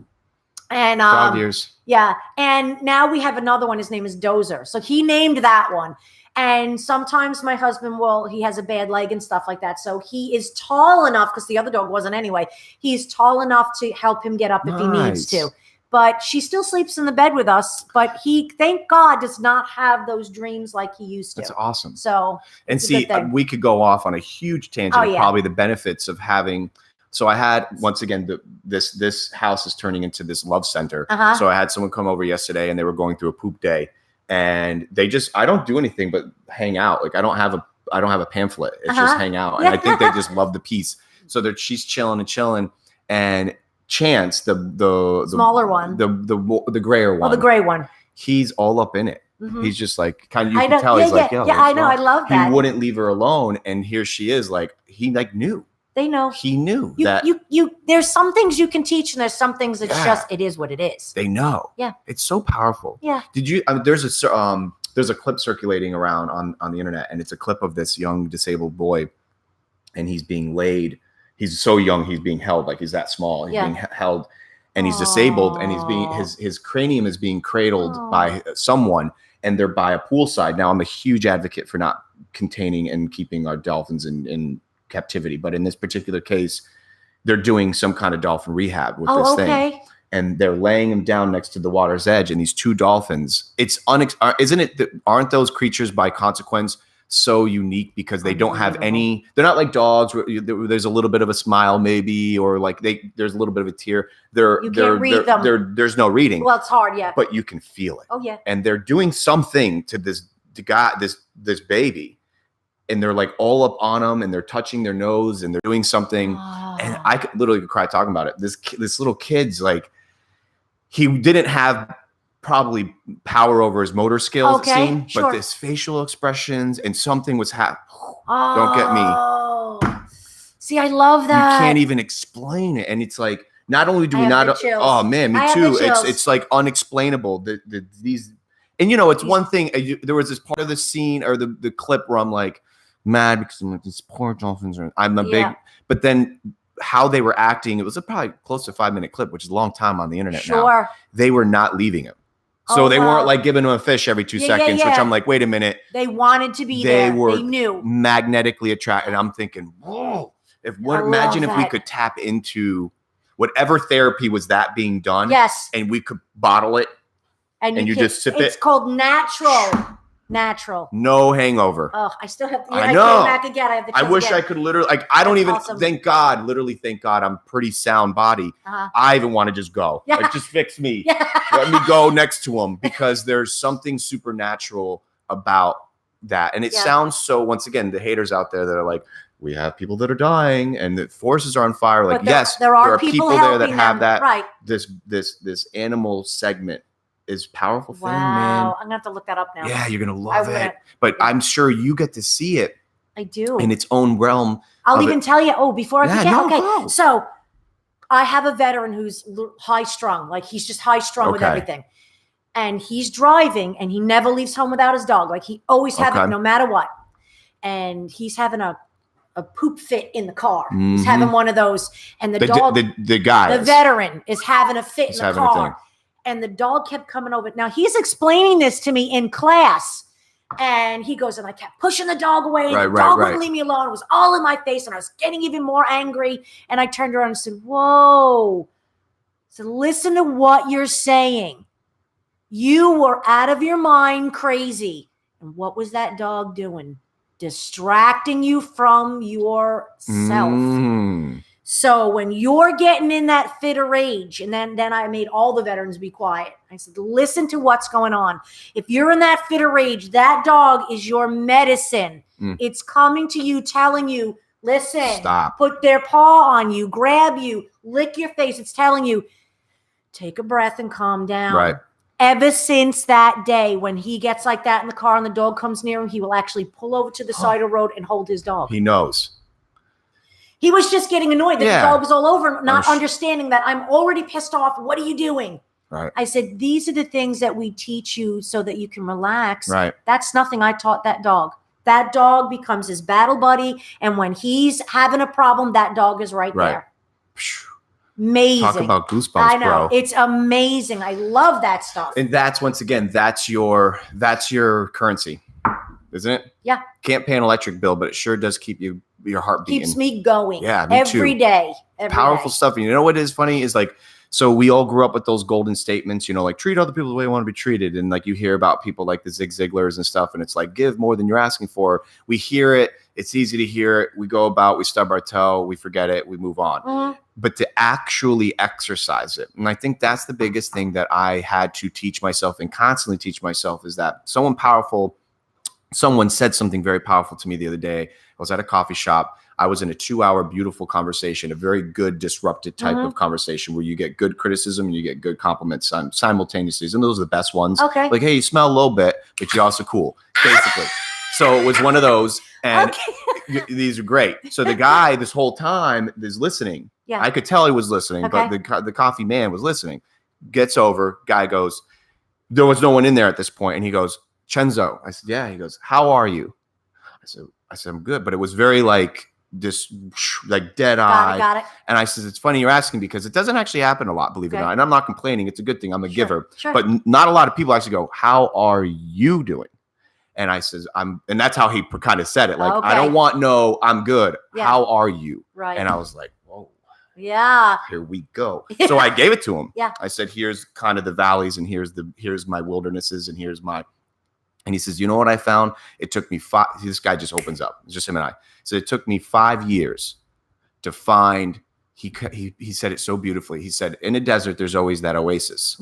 And dog years. Yeah. And now we have another one. His name is Dozer. So he named that one. And sometimes my husband he has a bad leg and stuff like that. So he is tall enough, because the other dog wasn't anyway. He's tall enough to help him get up if he needs to. But she still sleeps in the bed with us. But he, thank God, does not have those dreams like he used to. That's awesome. So, and see, we could go off on a huge tangent of probably the benefits of having. So I had, once again, this house is turning into this love center. So I had someone come over yesterday, and they were going through a poop day. And I don't do anything but hang out. Like I don't have a pamphlet. It's just hang out. And I think they just love the peace. So she's chilling, and Chance, the smaller one, the grayer one. Oh, the gray one. He's all up in it. He's just like, kind of, you can tell he's like, yo, I know. I love that. He wouldn't leave her alone. And here she is, like, he like knew. They know. He knew that there's some things you can teach, and there's some things it's just, it is what it is. They know. Yeah. It's so powerful. Yeah. Did you, there's a clip circulating around on the internet, and it's a clip of this young disabled boy, and he's being laid. He's so young, he's being held, like he's that small. He's being held, and he's disabled, and he's being, his cranium is being cradled by someone, and they're by a poolside. Now, I'm a huge advocate for not containing and keeping our dolphins in captivity, but in this particular case, they're doing some kind of dolphin rehab with this thing, and they're laying him down next to the water's edge, and these two dolphins, isn't it that aren't those creatures by consequence so unique because they don't have any, they're not like dogs where there's a little bit of a smile maybe, or like there's a little bit of a tear. You can't read them. There's no reading. Well, it's hard, but you can feel it. Oh yeah. And they're doing something to this baby, and they're like all up on them, and they're touching their nose, and they're doing something. And I could literally cry talking about it. This little kid's like, he didn't have probably power over his motor skills, but this facial expressions and something was happening. Don't get me. See, I love that. You can't even explain it. And it's like, not only do we not, oh man, me too. It's like unexplainable. These, and it's one thing. There was this part of the scene or the clip where I'm like mad because I'm like, these poor dolphins I'm a big, but then how they were acting, it was probably close to 5-minute clip, which is a long time on the internet now. They were not leaving him. So they weren't like giving him a fish every 2 seconds, which I'm like, wait a minute. They wanted to be there. They knew. Magnetically attracted. I'm thinking, whoa. Imagine if we could tap into whatever therapy was that being done. Yes. And we could bottle it and you just sip it. It's called natural. No hangover. Oh, I still have. I know. Came back again. I have the. I wish I could literally. I don't even. Awesome. Thank God. Literally, thank God. I'm pretty sound body. I even want to just go. Yeah. Like, just fix me. Yeah. Let me go next to him because there's something supernatural about that. And it sounds so. Once again, the haters out there that are like, we have people that are dying and the forces are on fire. Like, yes, there are people there that have that. Right. This animal segment is powerful thing, man. I'm gonna have to look that up now. Yeah, you're gonna love it. But I'm sure you get to see it. I do. In its own realm. I'll even tell you. Oh, before I forget. So I have a veteran who's high strung. Like, he's just high strung with everything. And he's driving and he never leaves home without his dog. Like, he always has it no matter what. And he's having a poop fit in the car. He's having one of those. And the dog, the guy, the veteran is having a fit in the car. And the dog kept coming over. Now, he's explaining this to me in class. And he goes, and I kept pushing the dog away. And the dog wouldn't leave me alone. It was all in my face. And I was getting even more angry. And I turned around and said, whoa. So listen to what you're saying. You were out of your mind crazy. And what was that dog doing? Distracting you from yourself. So when you're getting in that fit of rage, and then I made all the veterans be quiet. I said, listen to what's going on. If you're in that fit of rage, that dog is your medicine. It's coming to you, telling you, listen, stop. Put their paw on you, grab you, lick your face. It's telling you, take a breath and calm down. Right. Ever since that day, when he gets like that in the car and the dog comes near him, he will actually pull over to the side of the road and hold his dog. He knows. He was just getting annoyed that the dog was all over, not understanding that I'm already pissed off. What are you doing? Right. I said, these are the things that we teach you so that you can relax. Right. That's nothing I taught that dog. That dog becomes his battle buddy. And when he's having a problem, that dog is right there. Amazing. Talk about goosebumps, I know. Bro. It's amazing. I love that stuff. And that's, once again, that's your currency, isn't it? Yeah. Can't pay an electric bill, but it sure does keep your heart beating. Keeps me going. Yeah, me every too. Day. Powerful stuff. And you know what is funny is, like, so we all grew up with those golden statements, you know, like, treat other people the way you want to be treated. And like, you hear about people like the Zig Ziglars and stuff, and it's like, give more than you're asking for. We hear it. It's easy to hear it. We go about, we stub our toe, we forget it, we move on. But to actually exercise it. And I think that's the biggest thing that I had to teach myself and constantly teach myself, is that someone said something very powerful to me the other day. I was at a coffee shop. I was in a 2-hour beautiful conversation, a very good disrupted type of conversation where you get good criticism and you get good compliments simultaneously. And those are the best ones. Okay. Like, hey, you smell a little bit, but you're also cool, basically. So it was one of those. And these are great. So the guy this whole time is listening. Yeah. I could tell he was listening, but the coffee man was listening. Gets over, guy goes, there was no one in there at this point. And he goes, Chenzo. I said, yeah. He goes, how are you? I said, I'm good. But it was very like this, like dead eye. Got it. And I said, it's funny you're asking, because it doesn't actually happen a lot, believe it or not. And I'm not complaining. It's a good thing. I'm a giver. Sure. But not a lot of people actually go, how are you doing? And I says, and that's how he kind of said it. Like, I don't want I'm good. Yeah. How are you? Right. And I was like, whoa. Yeah. Here we go. So I gave it to him. Yeah. I said, here's kind of the valleys, and here's my wildernesses, and and he says, you know what I found? It took me this guy just opens up. It's just him and I. So it took me 5 years to find, he said it so beautifully. He said, in a desert, there's always that oasis.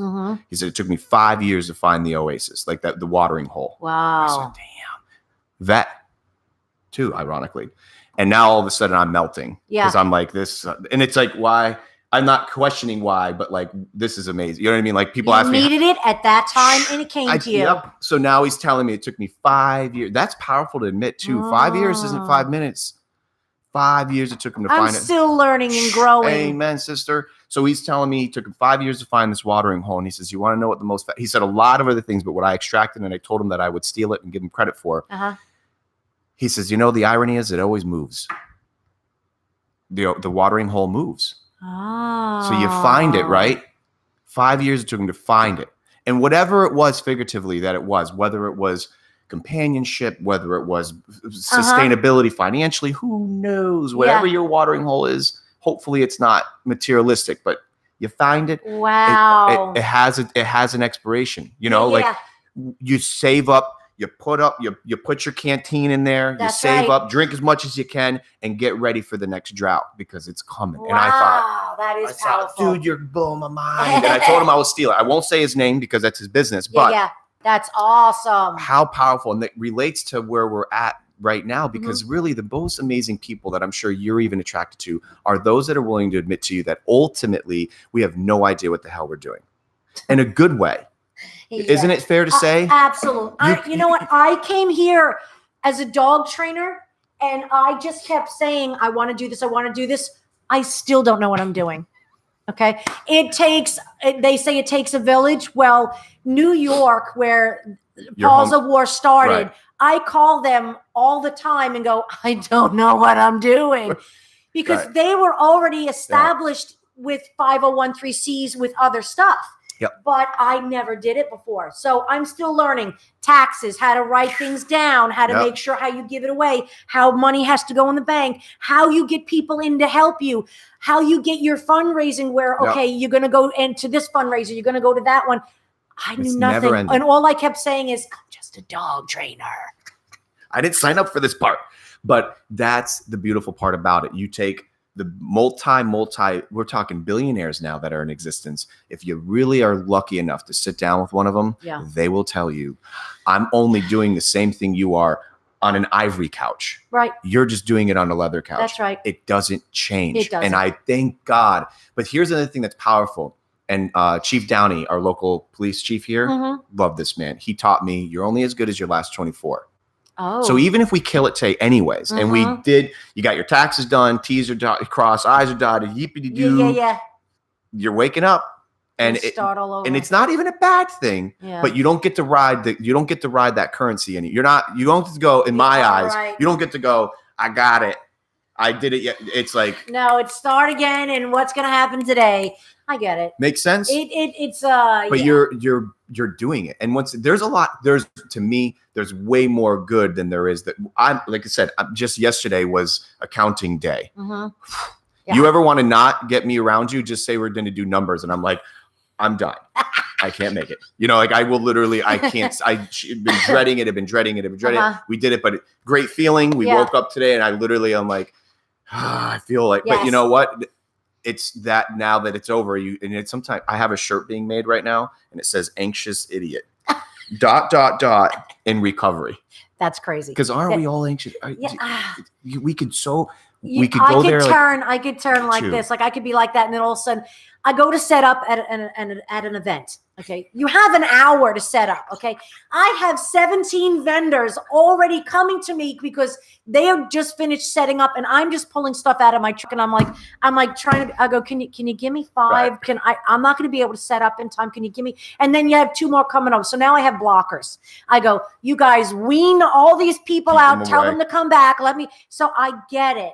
He said, it took me 5 years to find the oasis, like the watering hole. Wow. I said, damn. That too, ironically. And now all of a sudden I'm melting. Yeah. Because I'm like this. And it's like, why? I'm not questioning why, but like, this is amazing. You know what I mean? Like, people ask me. You needed it at that time, and it came to you. Yep. So now he's telling me it took me 5 years. That's powerful to admit too. 5 years isn't 5 minutes. 5 years it took him to find it. I'm still learning and growing. Amen, sister. So he's telling me it took him 5 years to find this watering hole. And he says, you want to know what he said a lot of other things, but what I extracted, and I told him that I would steal it and give him credit for. He says, you know, the irony is it always moves. The watering hole moves. Oh. So you find it, right? 5 years it took him to find it. And whatever it was figuratively that it was, whether it was companionship, whether it was sustainability financially, who knows? Whatever your watering hole is, hopefully it's not materialistic, but you find it. Wow. It has an expiration. You know, like you save up. You put your canteen in there. That's you save right. up, drink as much as you can, and get ready for the next drought because it's coming. Wow, and I thought, that is powerful. dude, you're blowing my mind. And I told him I would steal it. I won't say his name because that's his business. But that's awesome. How powerful, and that relates to where we're at right now, because really the most amazing people that I'm sure you're even attracted to are those that are willing to admit to you that ultimately we have no idea what the hell we're doing, in a good way. Isn't it fair to say? Absolutely. You know what? I came here as a dog trainer and I just kept saying, I want to do this. I want to do this. I still don't know what I'm doing. Okay. They say it takes a village. Well, New York, where Paul's of War started, I call them all the time and go, I don't know what I'm doing, because they were already established with 501(c)(3)s with other stuff. Yep. But I never did it before. So I'm still learning taxes, how to write things down, how to make sure how you give it away, how money has to go in the bank, how you get people in to help you, how you get your fundraising where, okay, you're going to go into this fundraiser, you're going to go to that one. I knew nothing. And all I kept saying is, I'm just a dog trainer. I didn't sign up for this part. But that's the beautiful part about it. You take the we're talking billionaires now that are in existence. If you really are lucky enough to sit down with one of them, they will tell you, I'm only doing the same thing you are on an ivory couch. Right. You're just doing it on a leather couch. That's right. It doesn't change. It doesn't. And I thank God. But here's another thing that's powerful. And Chief Downey, our local police chief here, love this man. He taught me, you're only as good as your last 24. Oh. So even if we kill it today anyways, and you got your taxes done, T's are crossed, I's are dotted, yippity-doo. You're waking up and start all over. And it's not even a bad thing, but you don't get to ride that currency. You don't get to go, in my eyes, you don't get to go, I got it. I did it yet. It's like, no, it's start again. And what's going to happen today? I get it. Makes sense. But you're doing it. And to me, there's way more good than there is that. Like I said, just yesterday was accounting day. You ever want to not get me around you? Just say we're going to do numbers. And I'm like, I'm done. I can't make it. Like I will literally, I can't, I've been dreading it. We did it, but great feeling. We woke up today and I'm like, I feel like, but you know what? It's that now that it's over, sometimes I have a shirt being made right now and it says anxious idiot, ... in recovery. That's crazy. Because aren't we all anxious? We could I could turn like this. Like I could be like that. And then all of a sudden I go to set up at an event. Okay. You have an hour to set up. Okay. I have 17 vendors already coming to me because they have just finished setting up and I'm just pulling stuff out of my truck. And I'm like trying to, I go, can you give me 5? I'm not going to be able to set up in time. Can you give me, and then you have 2 more coming up. So now I have blockers. I go, you guys wean all these people out, tell them to come back. So I get it.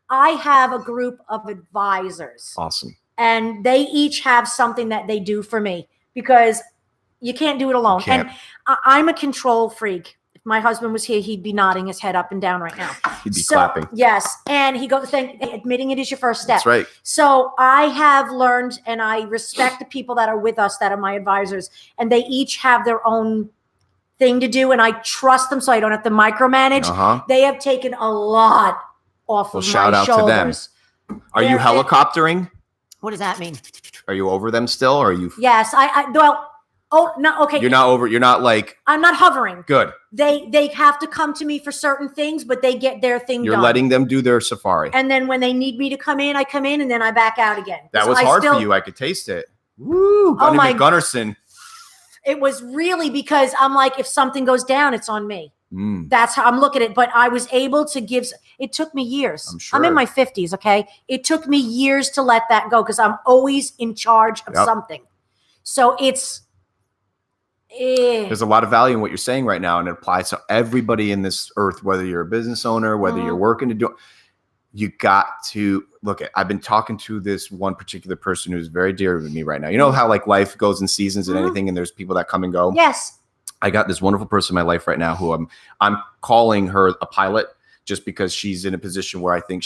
I have a group of advisors. Awesome. And they each have something that they do for me because you can't do it alone. And I'm a control freak. If my husband was here, he'd be nodding his head up and down right now. He'd be clapping. Yes. And he goes, admitting it is your first step. That's right. So I have learned and I respect the people that are with us that are my advisors. And they each have their own thing to do. And I trust them so I don't have to micromanage. They have taken a lot off of my shout out shoulders. To them. Are you helicoptering? What does that mean? Are you over them still? Or are you? Yes. No. Okay. You're not over. You're not like. I'm not hovering. Good. They have to come to me for certain things, but they get their thing done. You're letting them do their safari. And then when they need me to come in, I come in and then I back out again. That was hard for you. I could taste it. Woo. Gunnarsson. It was really because I'm like, if something goes down, it's on me. That's how I'm looking at it. But I was able to it took me years. I'm sure. I'm in my 50s. Okay. It took me years to let that go because I'm always in charge of something. So there's a lot of value in what you're saying right now. And it applies to everybody in this earth, whether you're a business owner, whether you're working to do, you got to look at, I've been talking to this one particular person who's very dear to me right now. You know how like life goes in seasons and anything, and there's people that come and go. Yes. I got this wonderful person in my life right now who I'm calling her a pilot just because she's in a position where I think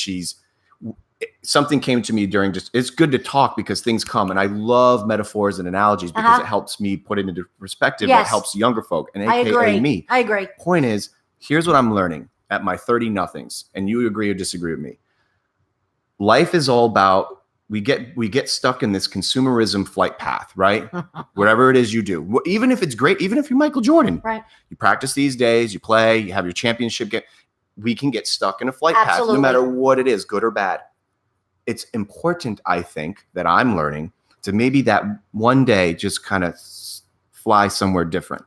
something came to me during it's good to talk because things come. And I love metaphors and analogies because it helps me put it into perspective. Yes. It helps younger folk and AKA me. I agree. Point is, here's what I'm learning at my 30 nothings. And you agree or disagree with me. Life is all about, we get stuck in this consumerism flight path, right? Whatever it is you do, even if it's great, even if you're Michael Jordan, right? You practice these days, you play, you have your championship game. We can get stuck in a flight path, no matter what it is, good or bad. It's important, I think, that I'm learning to maybe that one day just kind of fly somewhere different.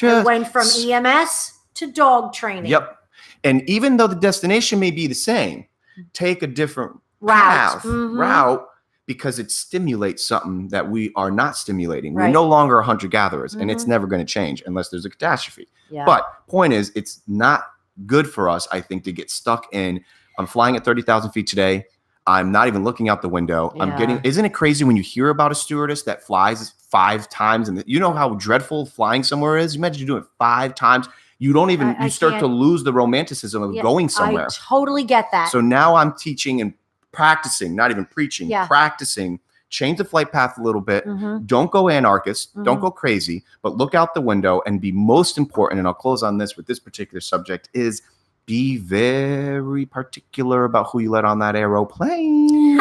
I went from EMS to dog training. Yep. And even though the destination may be the same, take a different route because it stimulates something that we are not stimulating. Right. We're no longer hunter-gatherers, and it's never going to change unless there's a catastrophe. Yeah. But point is, it's not good for us, I think, to get stuck in, I'm flying at 30,000 feet today. I'm not even looking out the window. Yeah. Isn't it crazy when you hear about a stewardess that flies 5 times? And you know how dreadful flying somewhere is? You imagine you do it 5 times. You don't even, you start to lose the romanticism of going somewhere. I totally get that. So now I'm teaching and practicing, not even preaching, practicing, change the flight path a little bit. Don't go anarchist, don't go crazy, but look out the window and be most important. And I'll close on this with this particular subject is be very particular about who you let on that aeroplane.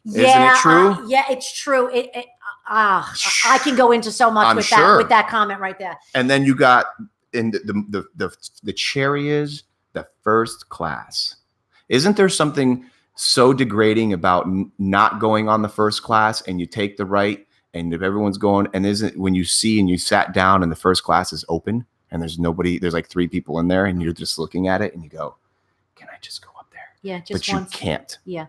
Isn't it true? Yeah, it's true. I can go into so much with that comment right there. And then you got in the cherry is the first class. Isn't there something so degrading about not going on the first class and you take the right and if everyone's going and when you see and you sat down and the first class is open and there's nobody, there's like 3 people in there and you're just looking at it and you go, can I just go up there? Yeah, just but once. You can't. Yeah.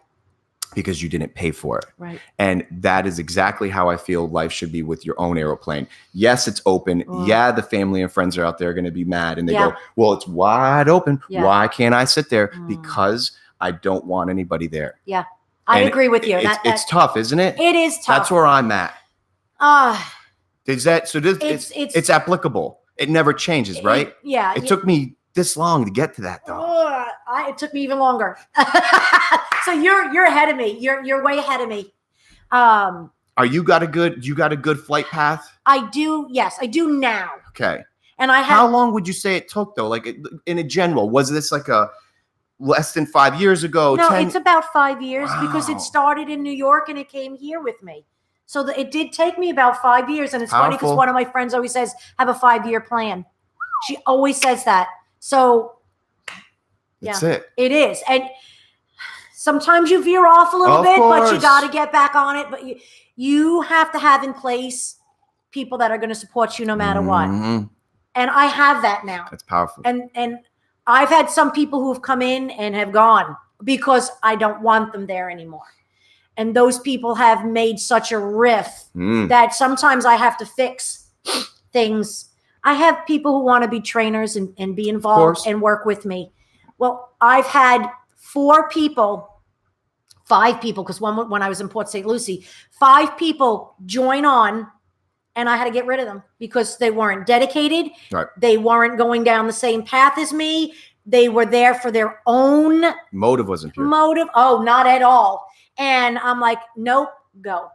Because you didn't pay for it. Right. And that is exactly how I feel life should be with your own aeroplane. Yes, it's open. Yeah, the family and friends are out there going to be mad and they go, well, it's wide open. Yeah. Why can't I sit there? Because I don't want anybody there. Yeah, I agree with you. It's tough, isn't it? It is tough. That's where I'm at. Is that so? It's applicable. It never changes, right? Yeah. It took me this long to get to that, though. It took me even longer. So you're ahead of me. You're way ahead of me. You got a good flight path? I do. Yes, I do now. Okay. And how long would you say it took though? Like in a general, was this like a less than 5 years ago? No, it's about 5 years because it started in New York and it came here with me. So it did take me about 5 years. And it's funny because one of my friends always says, have a 5-year plan. She always says that. So that's it. It is. And sometimes you veer off a little bit, but you got to get back on it. But you have to have in place people that are going to support you no matter what. And I have that now. That's powerful. And I've had some people who have come in and have gone because I don't want them there anymore. And those people have made such a rift that sometimes I have to fix things. I have people who want to be trainers and be involved and work with me. Well, I've had 5 people, because when I was in Port St. Lucie, 5 people join on, and I had to get rid of them because they weren't dedicated. Right. They weren't going down the same path as me. They were there for their own motive. Wasn't pure. Oh, not at all. And I'm like, nope, go.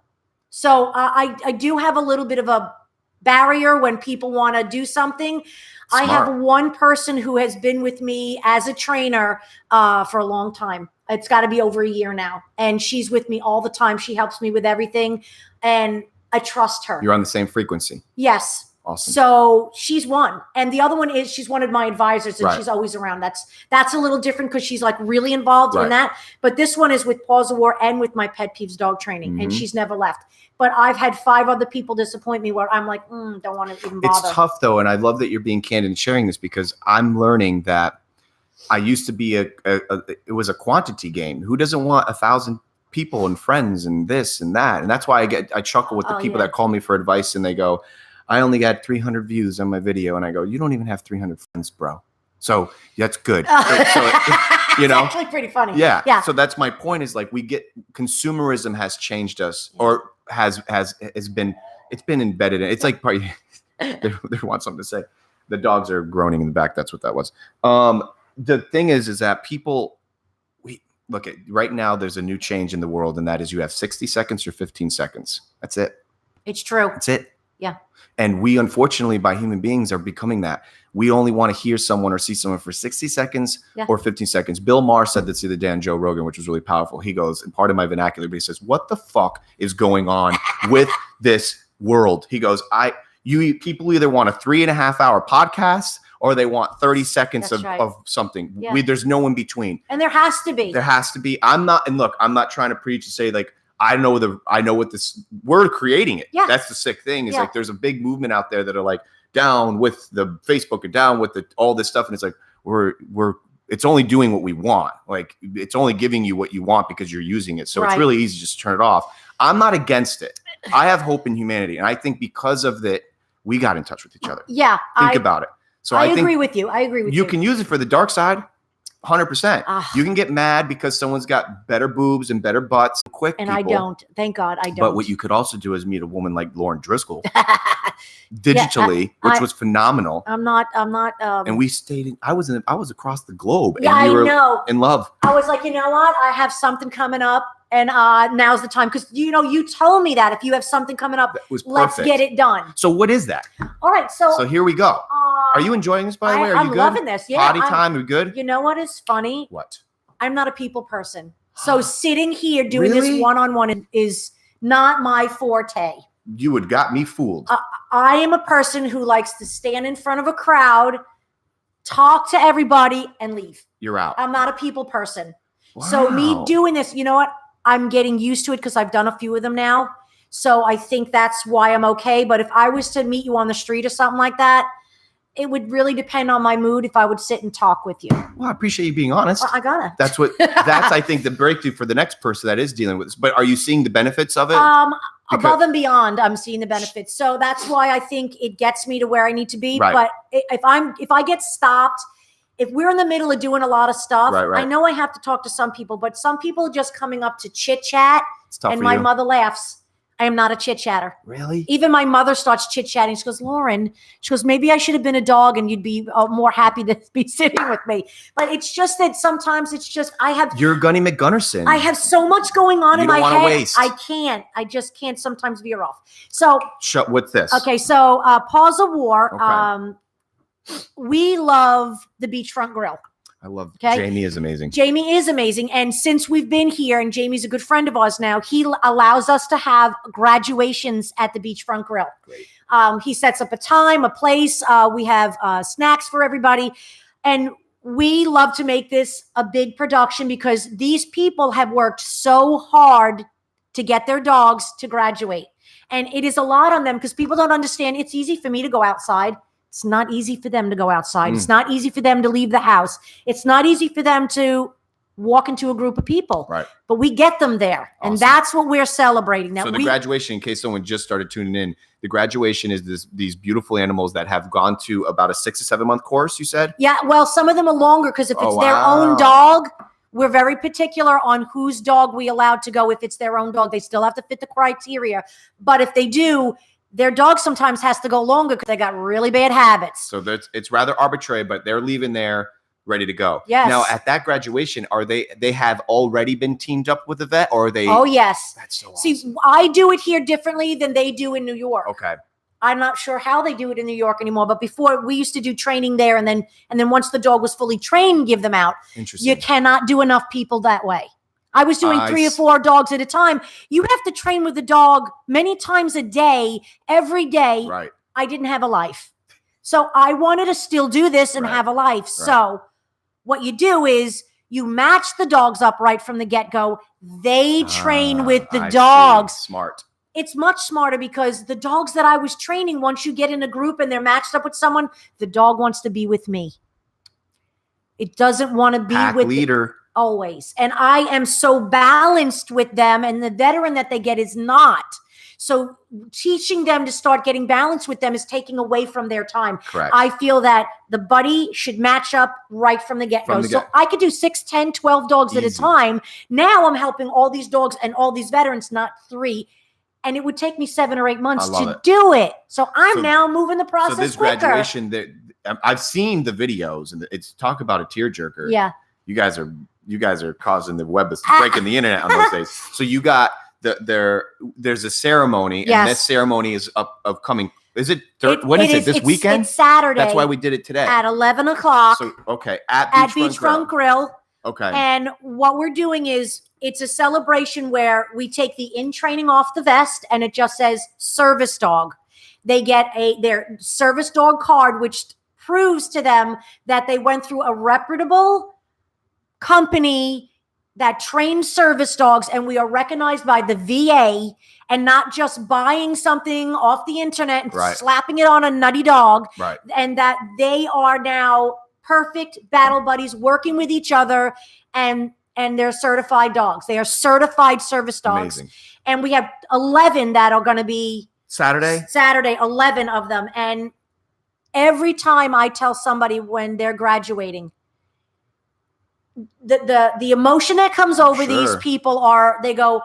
So I do have a little bit of a barrier when people want to do something. Smart. I have one person who has been with me as a trainer for a long time. It's got to be over a year now. And she's with me all the time. She helps me with everything. And I trust her. You're on the same frequency. Yes. Awesome. So she's one. And the other one is she's one of my advisors and she's always around. That's a little different because she's like really involved in that. But this one is with Paws of War and with my Pet Peeves dog training. And she's never left. But I've had 5 other people disappoint me where I'm like, don't want to even bother. It's tough though. And I love that you're being candid and sharing this because I'm learning that I used to be it was a quantity game. Who doesn't want 1,000 people and friends and this and that? And that's why I chuckle with the people that call me for advice and they go, I only got 300 views on my video. And I go, you don't even have 300 friends, bro. So that's good. It's actually pretty funny. Yeah. So that's my point is like consumerism has changed us or has been, it's been embedded in. It's like, They want something to say. The dogs are groaning in the back. That's what that was. The thing is that people, we look at right now, there's a new change in the world, and that is you have 60 seconds or 15 seconds. That's it. It's true. That's it. Yeah. And we, unfortunately, by human beings are becoming that. We only want to hear someone or see someone for 60 seconds or 15 seconds. Bill Maher said this the other day on Joe Rogan, which was really powerful. He goes, and part of my vernacular, but he says, what the fuck is going on with this world? He goes, people either want a 3.5 hour podcast or they want 30 seconds of something. Yeah. There's no in between. And there has to be. There has to be. I'm not trying to preach and say like, I know what this, we're creating it. Yeah. That's the sick thing is like, there's a big movement out there that are like down with the Facebook and down with all this stuff. And it's like, it's only doing what we want. Like it's only giving you what you want because you're using it. So it's really easy just to turn it off. I'm not against it. I have hope in humanity. And I think because of that, we got in touch with each other. Yeah. Think about it. So I agree with you. You can use it for the dark side. 100%. You can get mad because someone's got better boobs and better butts. Quick, and people. I don't. Thank God, I don't. But what you could also do is meet a woman like Lauren Driscoll digitally, which was phenomenal. I'm not. And we stayed. I was across the globe. Yeah, and we were in love. I was like, you know what? I have something coming up, and now's the time because you told me that if you have something coming up, let's get it done. So what is that? All right. So here we go. Are you enjoying this, by the way? Are you good? I'm loving this. Yeah. Potty time. Are we good? You know what is funny? What? I'm not a people person. So sitting here doing this one-on-one is not my forte. You would got me fooled. I am a person who likes to stand in front of a crowd, talk to everybody, and leave. You're out. I'm not a people person. Wow. So me doing this, you know what? I'm getting used to it because I've done a few of them now. So I think that's why I'm okay. But if I was to meet you on the street or something like that, it would really depend on my mood if I would sit and talk with you. Well, I appreciate you being honest. I got it. That's I think the breakthrough for the next person that is dealing with this. But are you seeing the benefits of it? Above and beyond, I'm seeing the benefits. So that's why I think it gets me to where I need to be. Right. But if I get stopped, if we're in the middle of doing a lot of stuff, I know I have to talk to some people, but some people just coming up to chit chat. It's tough. And my mother laughs. I am not a chit chatter. Really? Even my mother starts chit chatting. She goes, Lauren, maybe I should have been a dog and you'd be more happy to be sitting with me. But it's just that sometimes you're Gunny McGunnerson. I have so much going on in my head. Waste. I just can't sometimes veer off. So what's this? Okay. So Paws of War. Okay. We love the Beachfront Grill. I love Jamie is amazing. Jamie is amazing. And since we've been here and Jamie's a good friend of ours now, he allows us to have graduations at the Beachfront Grill. Great. He sets up a time, a place. We have snacks for everybody. And we love to make this a big production because these people have worked so hard to get their dogs to graduate. And it is a lot on them because people don't understand. It's easy for me to go outside. It's not easy for them to go outside. It's not easy for them to leave the house. It's not easy for them to walk into a group of people. Right. But we get them there. Awesome. And that's what we're celebrating. Now, so the graduation, in case someone just started tuning in, the graduation is these beautiful animals that have gone to about a 6 to 7 month course, you said? Yeah. Well, some of them are longer because if it's their own dog, we're very particular on whose dog we allowed to go. If it's their own dog, they still have to fit the criteria. But if they do, their dog sometimes has to go longer because they got really bad habits. So it's rather arbitrary, but they're leaving there ready to go. Yes. Now at that graduation, they have already been teamed up with a vet, or are they? Oh yes. That's so awesome. See, I do it here differently than they do in New York. Okay. I'm not sure how they do it in New York anymore, but before we used to do training there, and then once the dog was fully trained, give them out. Interesting. You cannot do enough people that way. I was doing 3 or 4 dogs at a time. You have to train with the dog many times a day, every day. Right. I didn't have a life. So I wanted to still do this and have a life. Right. So what you do is you match the dogs up right from the get-go. They train with the dogs. Smart. It's much smarter because the dogs that I was training, once you get in a group and they're matched up with someone, the dog wants to be with me. It doesn't want to be with leader. Always. And I am so balanced with them, and the veteran that they get is not. So teaching them to start getting balanced with them is taking away from their time. Correct. I feel that the buddy should match up right from the get-go. So I could do 6, 10, 12 dogs at a time. Now I'm helping all these dogs and all these veterans, not 3, And it would take me 7 or 8 months to it. do it. So I'm now moving the process So this quicker. graduation, I've seen the videos, and it's talk about a tearjerker. Yeah. You guys are causing the web, breaking the internet on those days. So you got there's a ceremony, and this ceremony is upcoming. Is it? When is it? This weekend? It's Saturday. That's why we did it today at 11 o'clock. So at Beachfront Grill. Okay. And what we're doing is it's a celebration where we take the in training off the vest, and it just says service dog. They get their service dog card, which proves to them that they went through a reputable company that trains service dogs, and we are recognized by the VA, and not just buying something off the internet and slapping it on a nutty dog. Right. And that they are now perfect battle buddies working with each other, and they're certified dogs. They are certified service dogs. Amazing. And we have 11 that are going to be Saturday, 11 of them. And every time I tell somebody when they're graduating, the emotion that comes over these people they go,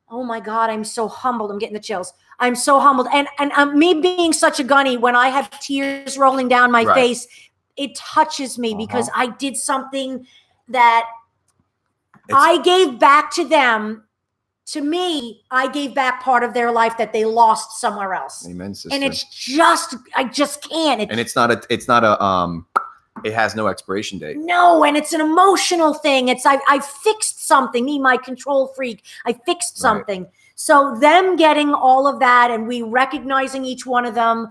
oh my God, I'm so humbled. I'm getting the chills. I'm so humbled. And me being such a gunny, when I have tears rolling down my face, it touches me because I did something that I gave back to them. To me, I gave back part of their life that they lost somewhere else. Amen, sister. And I just can't. And it has no expiration date. No, and it's an emotional thing. I fixed something. Me, my control freak. I fixed something. Right. So them getting all of that, and we recognizing each one of them.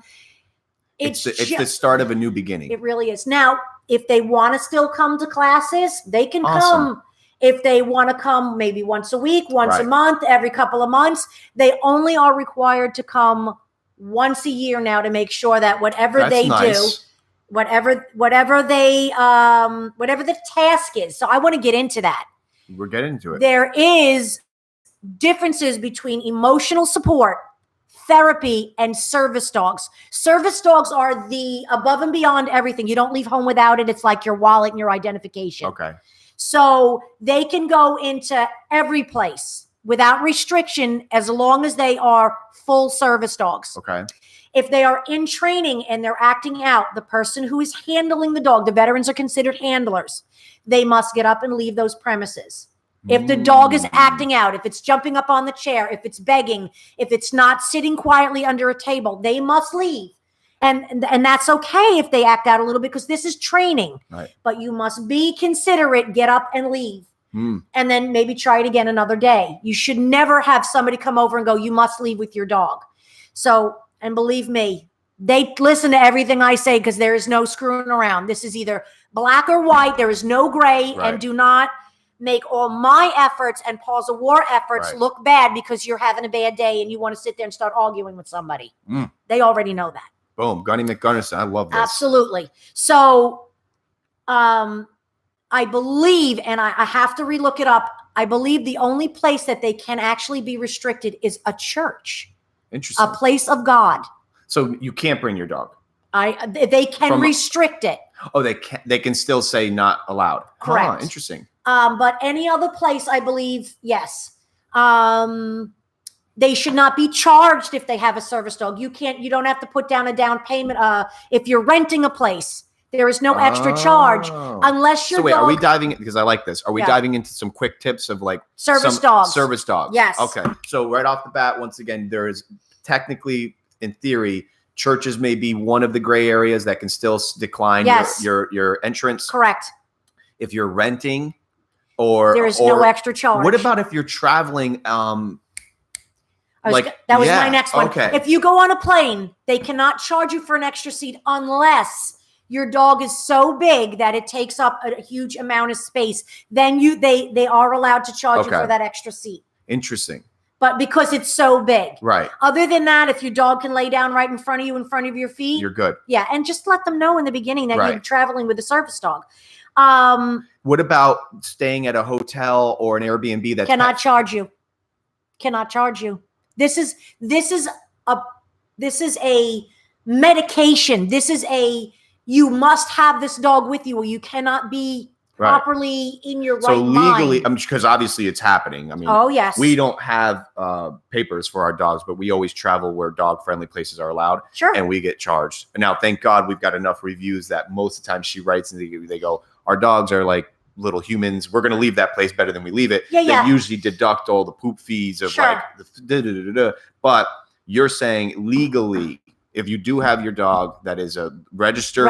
It's the start of a new beginning. It really is. Now, if they want to still come to classes, they can come. If they want to come maybe once a week, once a month, every couple of months, they only are required to come once a year now to make sure that whatever they do, whatever the task is. So I want to get into that. We're getting into it. There is differences between emotional support, therapy, and service dogs. Service dogs are the above and beyond everything. You don't leave home without it. It's like your wallet and your identification. Okay. So they can go into every place without restriction as long as they are full service dogs. Okay. If they are in training and they're acting out, the person who is handling the dog, the veterans are considered handlers. They must get up and leave those premises. If the dog is acting out, if it's jumping up on the chair, if it's begging, if it's not sitting quietly under a table, they must leave. And that's okay if they act out a little bit, because this is training. Right. But you must be considerate, get up and leave. And then maybe try it again another day. You should never have somebody come over and go, you must leave with your dog. So, and believe me, they listen to everything I say, because there is no screwing around. This is either black or white. There is no gray. Right. And do not make all my efforts and pause of war efforts look bad because you're having a bad day and you want to sit there and start arguing with somebody. They already know that. Boom. Gunny McGunnison. I love this. Absolutely. So I believe, and I have to relook it up, I believe the only place that they can actually be restricted is a church. Interesting. A place of God. So you can't bring your dog? They can restrict it. Oh, they can still say not allowed. Correct. Interesting. But any other place, I believe, yes. They should not be charged if they have a service dog. You don't have to put down a down payment. If you're renting a place, there is no extra charge unless you're. So wait, are we diving in? Because I like this. Are we diving into some quick tips of like service dogs? Service dogs. Yes. Okay. So right off the bat, once again, there is technically, in theory, churches may be one of the gray areas that can still decline your entrance. Correct. If you're renting, there is no extra charge. What about if you're traveling? That was my next one. Okay. If you go on a plane, they cannot charge you for an extra seat unless your dog is so big that it takes up a huge amount of space. Then they are allowed to charge you for that extra seat. Interesting. But because it's so big. Right. Other than that, if your dog can lay down right in front of you, in front of your feet, you're good. Yeah. And just let them know in the beginning that you're traveling with a service dog. What about staying at a hotel or an Airbnb that cannot charge you? Cannot charge you. This is a medication. You must have this dog with you, or you cannot be properly in your so right legally, mind. because obviously it's happening. I mean, oh yes, we don't have papers for our dogs, but we always travel where dog-friendly places are allowed, sure, and we get charged. And now, thank God, we've got enough reviews that most of the time she writes and they go, our dogs are like little humans. We're going to leave that place better than we leave it. Yeah, they usually deduct all the poop fees of like the but you're saying legally, if you do have your dog that is a registered,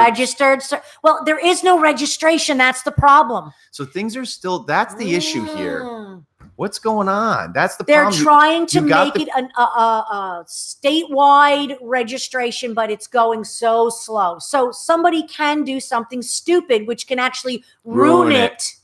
well, there is no registration. That's the problem. So things are still, that's the issue here. What's going on? That's the They're problem. trying to make it a statewide registration, but it's going so slow. So somebody can do something stupid, which can actually ruin it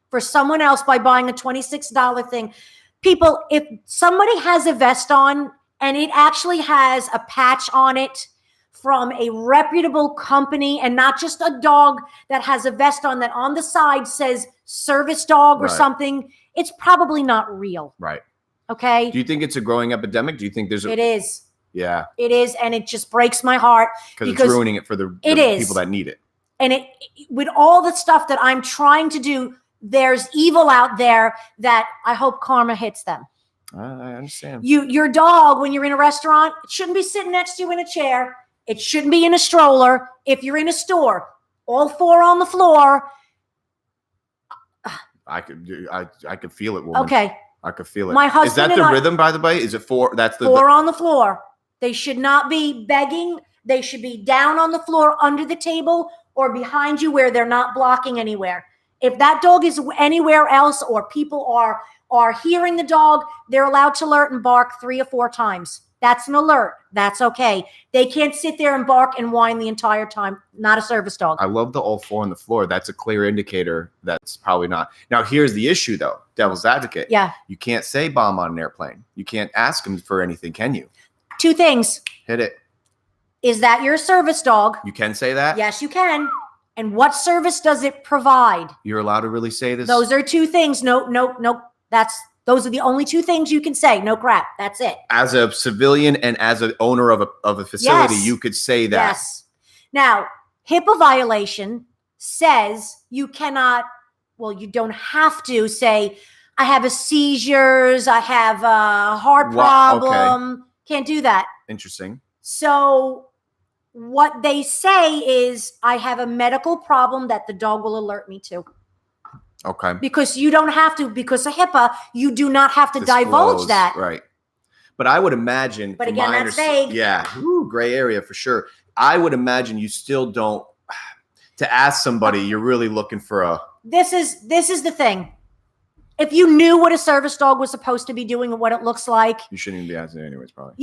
for someone else by buying a $26 thing. People, if somebody has a vest on and it actually has a patch on it from a reputable company and not just a dog that has a vest on that on the side says service dog or something, it's probably not real. Right. Okay. Do you think it's a growing epidemic? Do you think there's It is. Yeah. It is. And it just breaks my heart. Because it's ruining it for the people that need it. And it with all the stuff that I'm trying to do, there's evil out there that I hope karma hits them. I understand. Your dog, when you're in a restaurant, it shouldn't be sitting next to you in a chair. It shouldn't be in a stroller. If you're in a store, all four on the floor. I could feel it, woman. Okay. I could feel it. My husband is that the rhythm, by the way? Is it four? That's the four on the floor. They should not be begging. They should be down on the floor under the table or behind you where they're not blocking anywhere. If that dog is anywhere else or people are hearing the dog, they're allowed to alert and bark 3 or 4 times. That's an alert. That's okay. They can't sit there and bark and whine the entire time. Not a service dog. I love the all four on the floor. That's a clear indicator that's probably not. Now, here's the issue, though. Devil's advocate. Yeah. You can't say bomb on an airplane. You can't ask them for anything, can you? 2 things. Hit it. Is that your service dog? You can say that? Yes, you can. And what service does it provide? You're allowed to really say this? Those are 2 things. Nope. Those are the only 2 things you can say. No crap. That's it. As a civilian and as an owner of a facility, you could say that. Yes. Now, HIPAA violation says you cannot, well, you don't have to say, I have a seizures, I have a heart problem. Okay. Can't do that. Interesting. So what they say is, I have a medical problem that the dog will alert me to. Okay. Because you don't have to, because of HIPAA, you do not have to divulge that. Right. But I would imagine. But again, that's vague. Yeah. Gray area for sure. I would imagine you still don't, to ask somebody, you're really looking for a. This is the thing. If you knew what a service dog was supposed to be doing and what it looks like. You shouldn't even be asking anyways, probably.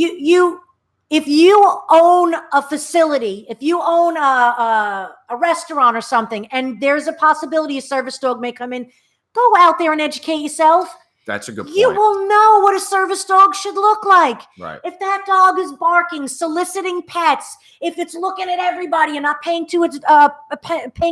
If you own a facility, if you own a restaurant or something, and there's a possibility a service dog may come in, go out there and educate yourself. That's a good point. You will know what a service dog should look like. Right. If that dog is barking, soliciting pets, if it's looking at everybody and not paying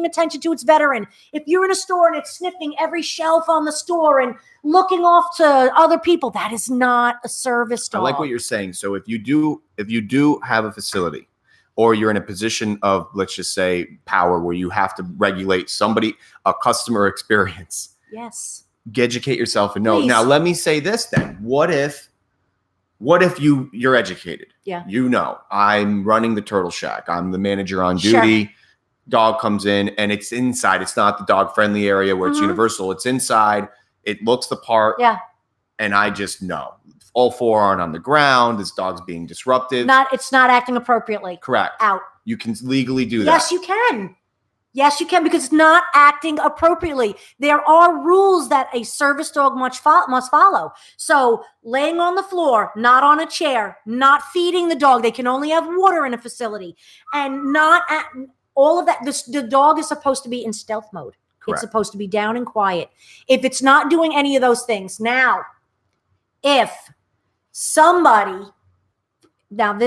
attention to its veteran, if you're in a store and it's sniffing every shelf on the store and looking off to other people, that is not a service dog. I like what you're saying. So if you do have a facility, or you're in a position of, let's just say, power where you have to regulate somebody, a customer experience. Yes. Educate yourself and know. Please. Now, let me say this then. What if you're educated? Yeah. You know, I'm running the Turtle Shack. I'm the manager on duty. Sure. Dog comes in and it's inside. It's not the dog friendly area where it's universal. It's inside. It looks the part. Yeah. And I just know. All 4 aren't on the ground. This dog's being disruptive. It's not acting appropriately. Correct. Out. You can legally do that. Yes, you can. Yes, you can, because it's not acting appropriately. There are rules that a service dog must follow. So laying on the floor, not on a chair, not feeding the dog. They can only have water in a facility. And not all of that. The dog is supposed to be in stealth mode. Correct. It's supposed to be down and quiet. If it's not doing any of those things. Now, if somebody, again,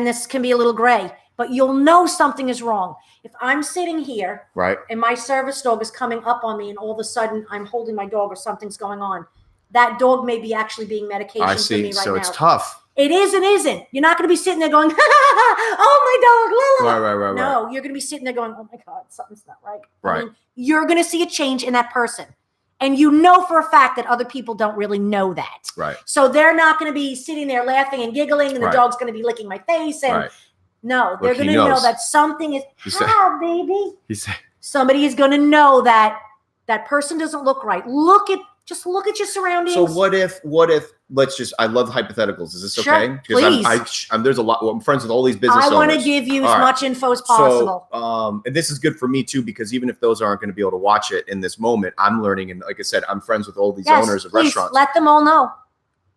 this can be a little gray, but you'll know something is wrong. If I'm sitting here, right, and my service dog is coming up on me and all of a sudden I'm holding my dog or something's going on, that dog may be actually being medication. I see. For me right so now. It's tough. It is and isn't. You're not going to be sitting there going, oh, my dog, Right. No, you're going to be sitting there going, oh, my God, something's not right. Right. I mean, you're going to see a change in that person. And you know for a fact that other people don't really know that. Right. So they're not going to be sitting there laughing and giggling, and the dog's going to be licking my face. And no, they're going to know that something is, baby. Somebody is going to know that that person doesn't look right. Just look at your surroundings. So what if I love hypotheticals. Is this okay? Because I'm there's a lot. I'm friends with all these business owners. I want to give you as much info as possible. So, and this is good for me too, because even if those aren't going to be able to watch it in this moment, I'm learning. And like I said, I'm friends with all these owners of restaurants. Let them all know.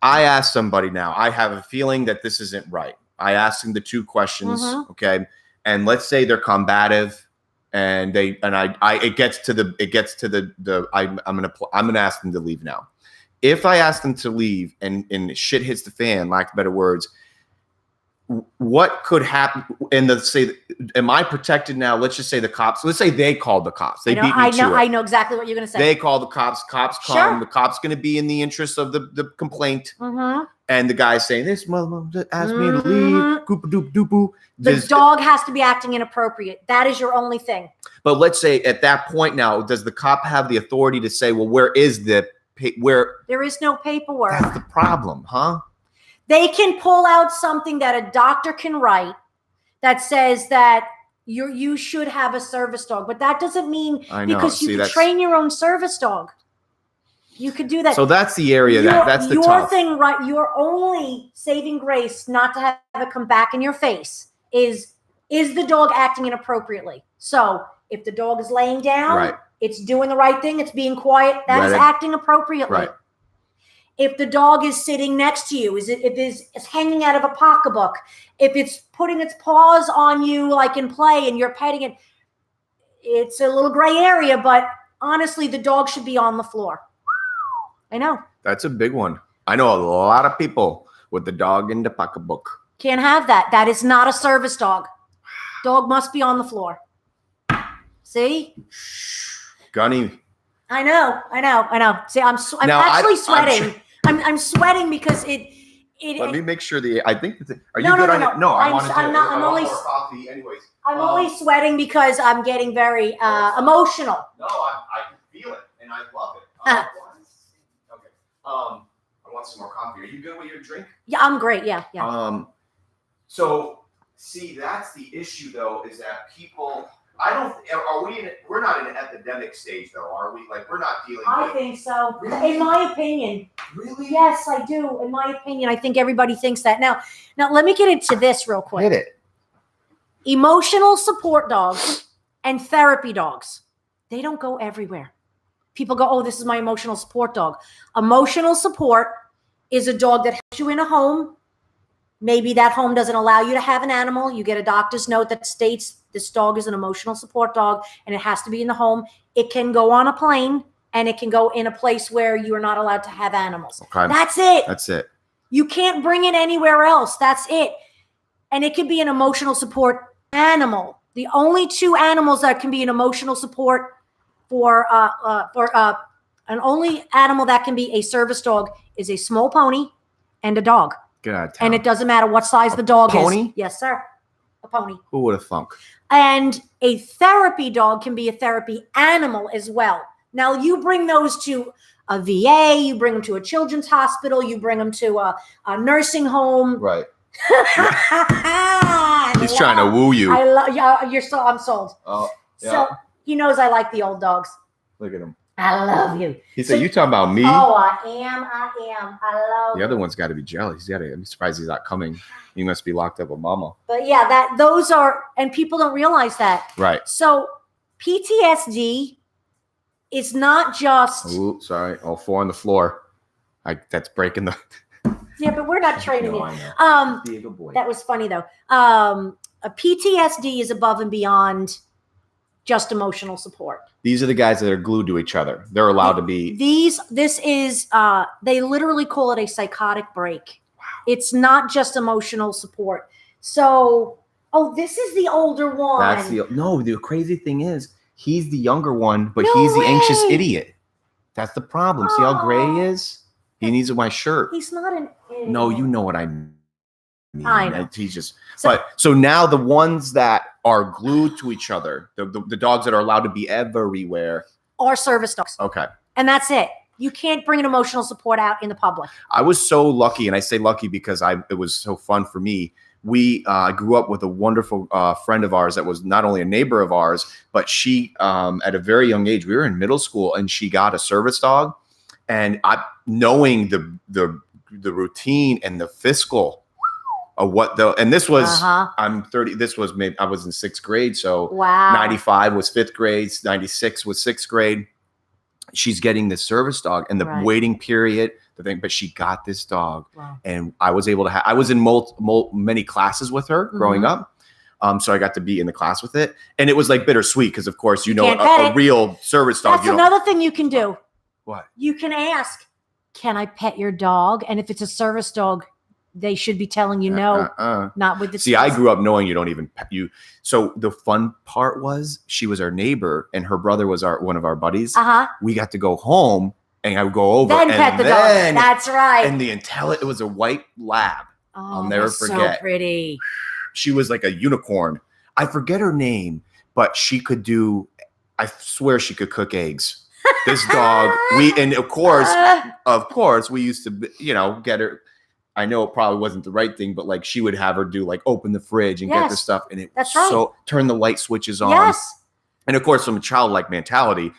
I asked somebody now. I have a feeling that this isn't right. I asked them the 2 questions. Okay. And let's say they're combative. And it gets to the I'm gonna ask them to leave now. If I ask them to leave and shit hits the fan, lack of better words, what could happen? And let's say, am I protected now? Let's just say the cops. Let's say they called the cops. They beat me to it. I know exactly what you're gonna say. They call the cops. Cops come. The cops gonna be in the interest of the complaint. And the guy's saying, this mother asked me to leave. Goop-a-doop-doop-oo. The dog has to be acting inappropriate. That is your only thing. But let's say at that point now, does the cop have the authority to say, well, where is where? There is no paperwork. That's the problem, huh? They can pull out something that a doctor can write that says that you should have a service dog. But that doesn't mean because you can train your own service dog. You could do that. So that's the area that's the your tough thing, right? Your only saving grace not to have it come back in your face is the dog acting inappropriately. So if the dog is laying down, it's doing the right thing. It's being quiet. That is acting appropriately. Right. If the dog is sitting next to you, if it's hanging out of a pocketbook, if it's putting its paws on you like in play and you're petting it, it's a little gray area. But honestly, the dog should be on the floor. I know. That's a big one. I know a lot of people with the dog in the pocketbook. Can't have that. That is not a service dog. Dog must be on the floor. See? Gunny. I know. See, I'm actually sweating. I'm sweating because it. Let me make sure are you good on it? No, I'm only coffee anyways. I'm only sweating because I'm getting very emotional. No, I can feel it and I love it. Okay. I want some more coffee. Are you good with your drink? Yeah, I'm great. Yeah. So see, that's the issue though, is that people. We're not in an epidemic stage though, are we? Like we're not dealing with. I think so. Really? In my opinion. Really? Yes, I do. In my opinion, I think everybody thinks that. Now let me get into this real quick. Hit it. Emotional support dogs and therapy dogs, they don't go everywhere. People go, oh, this is my emotional support dog. Emotional support is a dog that helps you in a home. Maybe that home doesn't allow you to have an animal. You get a doctor's note that states this dog is an emotional support dog and it has to be in the home. It can go on a plane and it can go in a place where you are not allowed to have animals. Okay. That's it. You can't bring it anywhere else. That's it. And it can be an emotional support animal. The only 2 animals that can be an emotional support for an only animal that can be a service dog is a small pony and a dog. And it doesn't matter what size the dog is. Yes, sir. A pony. Who would have thunk? And a therapy dog can be a therapy animal as well. Now, you bring those to a VA, you bring them to a children's hospital, you bring them to a nursing home. Right. He's trying to woo you. I'm sold. Oh, yeah. So he knows I like the old dogs. Look at him. I love you. He said, "You talking about me?" Oh, I am. I love. The other one's got to be jealous. I'm surprised he's not coming. He must be locked up with mama. But yeah, those are, and people don't realize that. Right. So PTSD is not just. Ooh, sorry. All 4 on the floor. That's breaking the. Yeah, but we're not training it. Be a good boy. That was funny though. A PTSD is above and beyond just emotional support. These are the guys that are glued to each other. They're allowed to be. This is, they literally call it a psychotic break. Wow. It's not just emotional support. So, this is the older one. The crazy thing is, he's the younger one, but he's the anxious idiot. That's the problem. See how gray he is? He needs my shirt. He's not an idiot. No, you know what I mean. I know. He's just, so now the ones that are glued to each other, the dogs that are allowed to be everywhere are service dogs. Okay. And that's it. You can't bring an emotional support out in the public. I was so lucky, and I say lucky because it was so fun for me. We grew up with a wonderful friend of ours that was not only a neighbor of ours, but she, at a very young age, we were in middle school, and she got a service dog. And knowing the routine and the fiscal of and this was, I'm 30, this was maybe, I was in 6th grade. So wow. 95 was 5th grade, 96 was 6th grade. She's getting this service dog and the waiting period, but she got this dog. Wow. And I was able to I was in many classes with her growing up. So I got to be in the class with it. And it was like bittersweet because, of course, a real service dog. That's another thing you can do. What? You can ask, can I pet your dog? And if it's a service dog, they should be telling you no, not with the See, I grew up knowing you don't even pet you. So the fun part was she was our neighbor and her brother was one of our buddies. We got to go home and I would go over and pet the dog. That's right. And it was a white lab. I'll never forget. So pretty. She was like a unicorn. I forget her name, but she could I swear she could cook eggs. This dog, and of course, we used to, get her. I know it probably wasn't the right thing, but like she would have her do like open the fridge and get the stuff, and turn the light switches on. Yes. And of course, from a childlike mentality,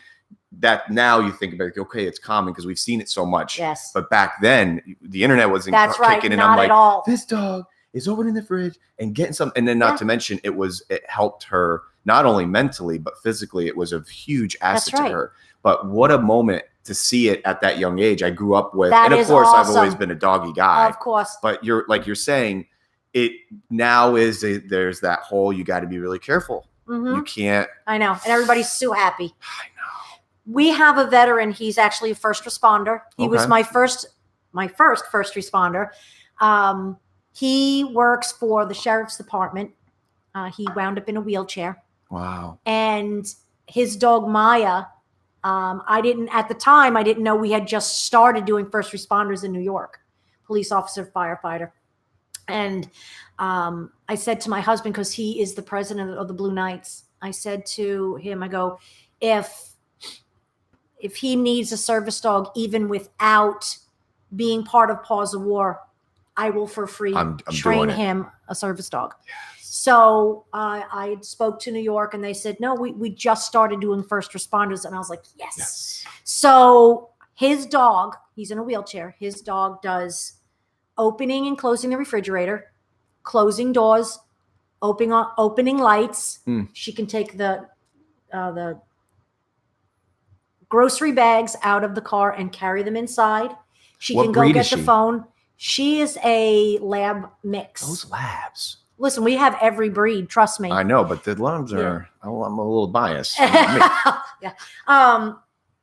that now you think about, okay, it's common because we've seen it so much. Yes. But back then, the internet wasn't kicking in. Not I'm like, at all. This dog is opening the fridge and getting something. And then not to mention, it helped her not only mentally, but physically. It was a huge asset to her. But what a moment to see it at that young age. I grew up with, and of course, awesome. I've always been a doggy guy. Of course. But you're saying, it now there's that whole, you got to be really careful. You can't. I know. And everybody's so happy. I know. We have a veteran. He's actually a first responder. He was my first responder. He works for the sheriff's department. He wound up in a wheelchair. Wow. And his dog, Maya, I didn't know we had just started doing first responders in New York, police officer, firefighter. And I said to my husband, because he is the president of the Blue Knights, I said to him, I go, if he needs a service dog, even without being part of Paws of War, I will for free train him a service dog. Yes. So I spoke to New York and they said, no, we just started doing first responders. And I was like, yes. So his dog, he's in a wheelchair. His dog does opening and closing the refrigerator, closing doors, opening lights. She can take the grocery bags out of the car and carry them inside. She can go get the phone. She is a lab mix. Those labs. Listen, we have every breed. Trust me. I know, but the labs are. I'm a little biased. Yeah.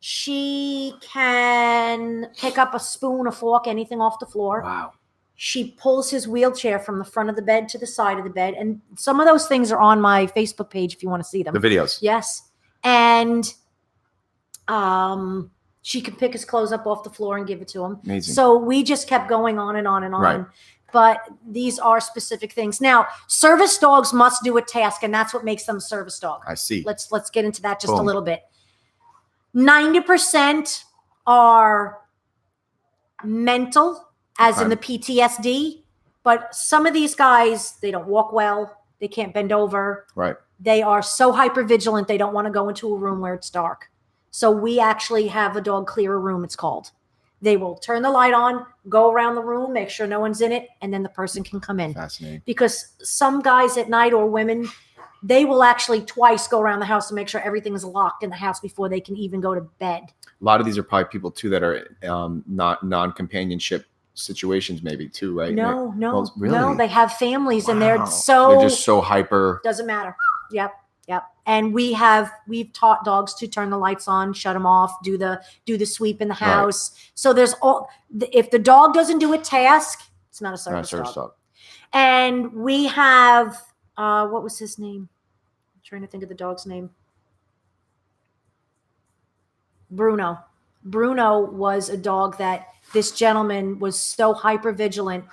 She can pick up a spoon, a fork, anything off the floor. Wow. She pulls his wheelchair from the front of the bed to the side of the bed, and some of those things are on my Facebook page if you want to see them. The videos. Yes, and she can pick his clothes up off the floor and give it to him. Amazing. So we just kept going on and on and on. Right. But these are specific things. Now, service dogs must do a task, and that's what makes them a service dog. I see. Let's get into that just a little bit. 90% are mental, as in the PTSD. But some of these guys, they don't walk well. They can't bend over. Right. They are so hypervigilant, they don't want to go into a room where it's dark. So we actually have a dog clear a room, it's called. They will turn the light on, go around the room, make sure no one's in it, and then the person can come in. Fascinating. Because some guys at night, or women, they will actually twice go around the house to make sure everything is locked in the house before they can even go to bed. A lot of these are probably people too that are not non-companionship situations, maybe too, right? No, well, really? No, they have families and they're just so hyper. Doesn't matter. Yep. And we've taught dogs to turn the lights on, shut them off, do the sweep in the house. Right. So there's if the dog doesn't do a task, it's not a service dog. And we have what was his name? I'm trying to think of the dog's name. Bruno. Bruno was a dog that this gentleman was so hyper vigilant.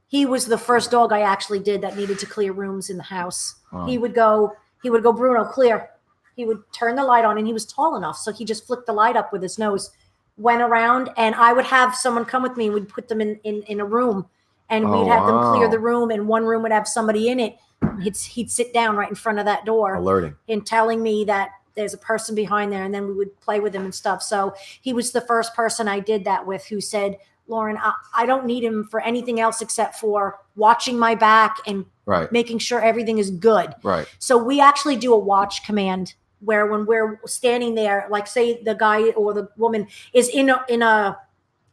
he was the first dog I actually did that needed to clear rooms in the house. Wow. He would go, Bruno, clear. He would turn the light on, and he was tall enough, so he just flicked the light up with his nose, went around, and I would have someone come with me and we'd put them in a room, and we'd have them clear the room, and one room would have somebody in it. He'd sit down right in front of that door, alerting and telling me that there's a person behind there, and then we would play with him and stuff. So he was the first person I did that with who said, Lauren, I don't need him for anything else except for watching my back and making sure everything is good. Right. So we actually do a watch command where when we're standing there, like say the guy or the woman is in a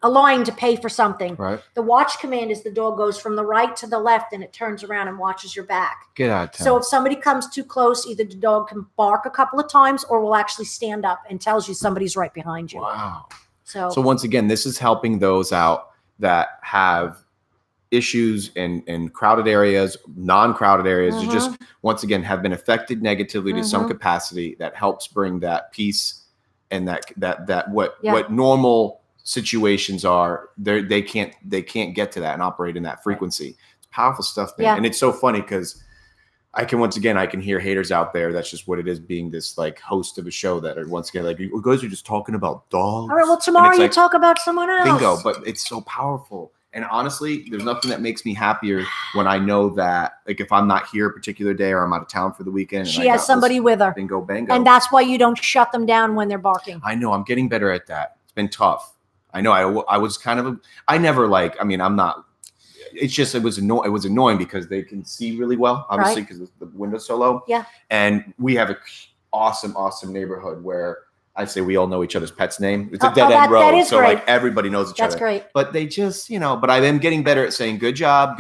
line to pay for something. Right. The watch command is the dog goes from the right to the left and it turns around and watches your back. Get out of town. So if somebody comes too close, either the dog can bark a couple of times or will actually stand up and tells you somebody's right behind you. Wow. So once again, this is helping those out that have issues in crowded areas, non-crowded areas, who just once again have been affected negatively to some capacity. That helps bring that peace and that what normal situations are. They can't get to that and operate in that frequency. It's powerful stuff, man. And it's so funny because I can hear haters out there. That's just what it is, being this like host of a show that are once again like, you guys are just talking about dogs. All right, well, tomorrow you talk about someone else. Bingo. But it's so powerful. And honestly, there's nothing that makes me happier when I know that, like, if I'm not here a particular day or I'm out of town for the weekend, she has somebody with her. Bingo, bango. And that's why you don't shut them down when they're barking. I know. I'm getting better at that. It's been tough. I know. I was kind of I never like. I mean, I'm not. It's just it was annoying because they can see really well, obviously, because the window's so low. Yeah. And we have a awesome neighborhood where I say we all know each other's pet's name. It's a dead end road, so great. Like everybody knows each other. That's great. But they just, but I am getting better at saying good job,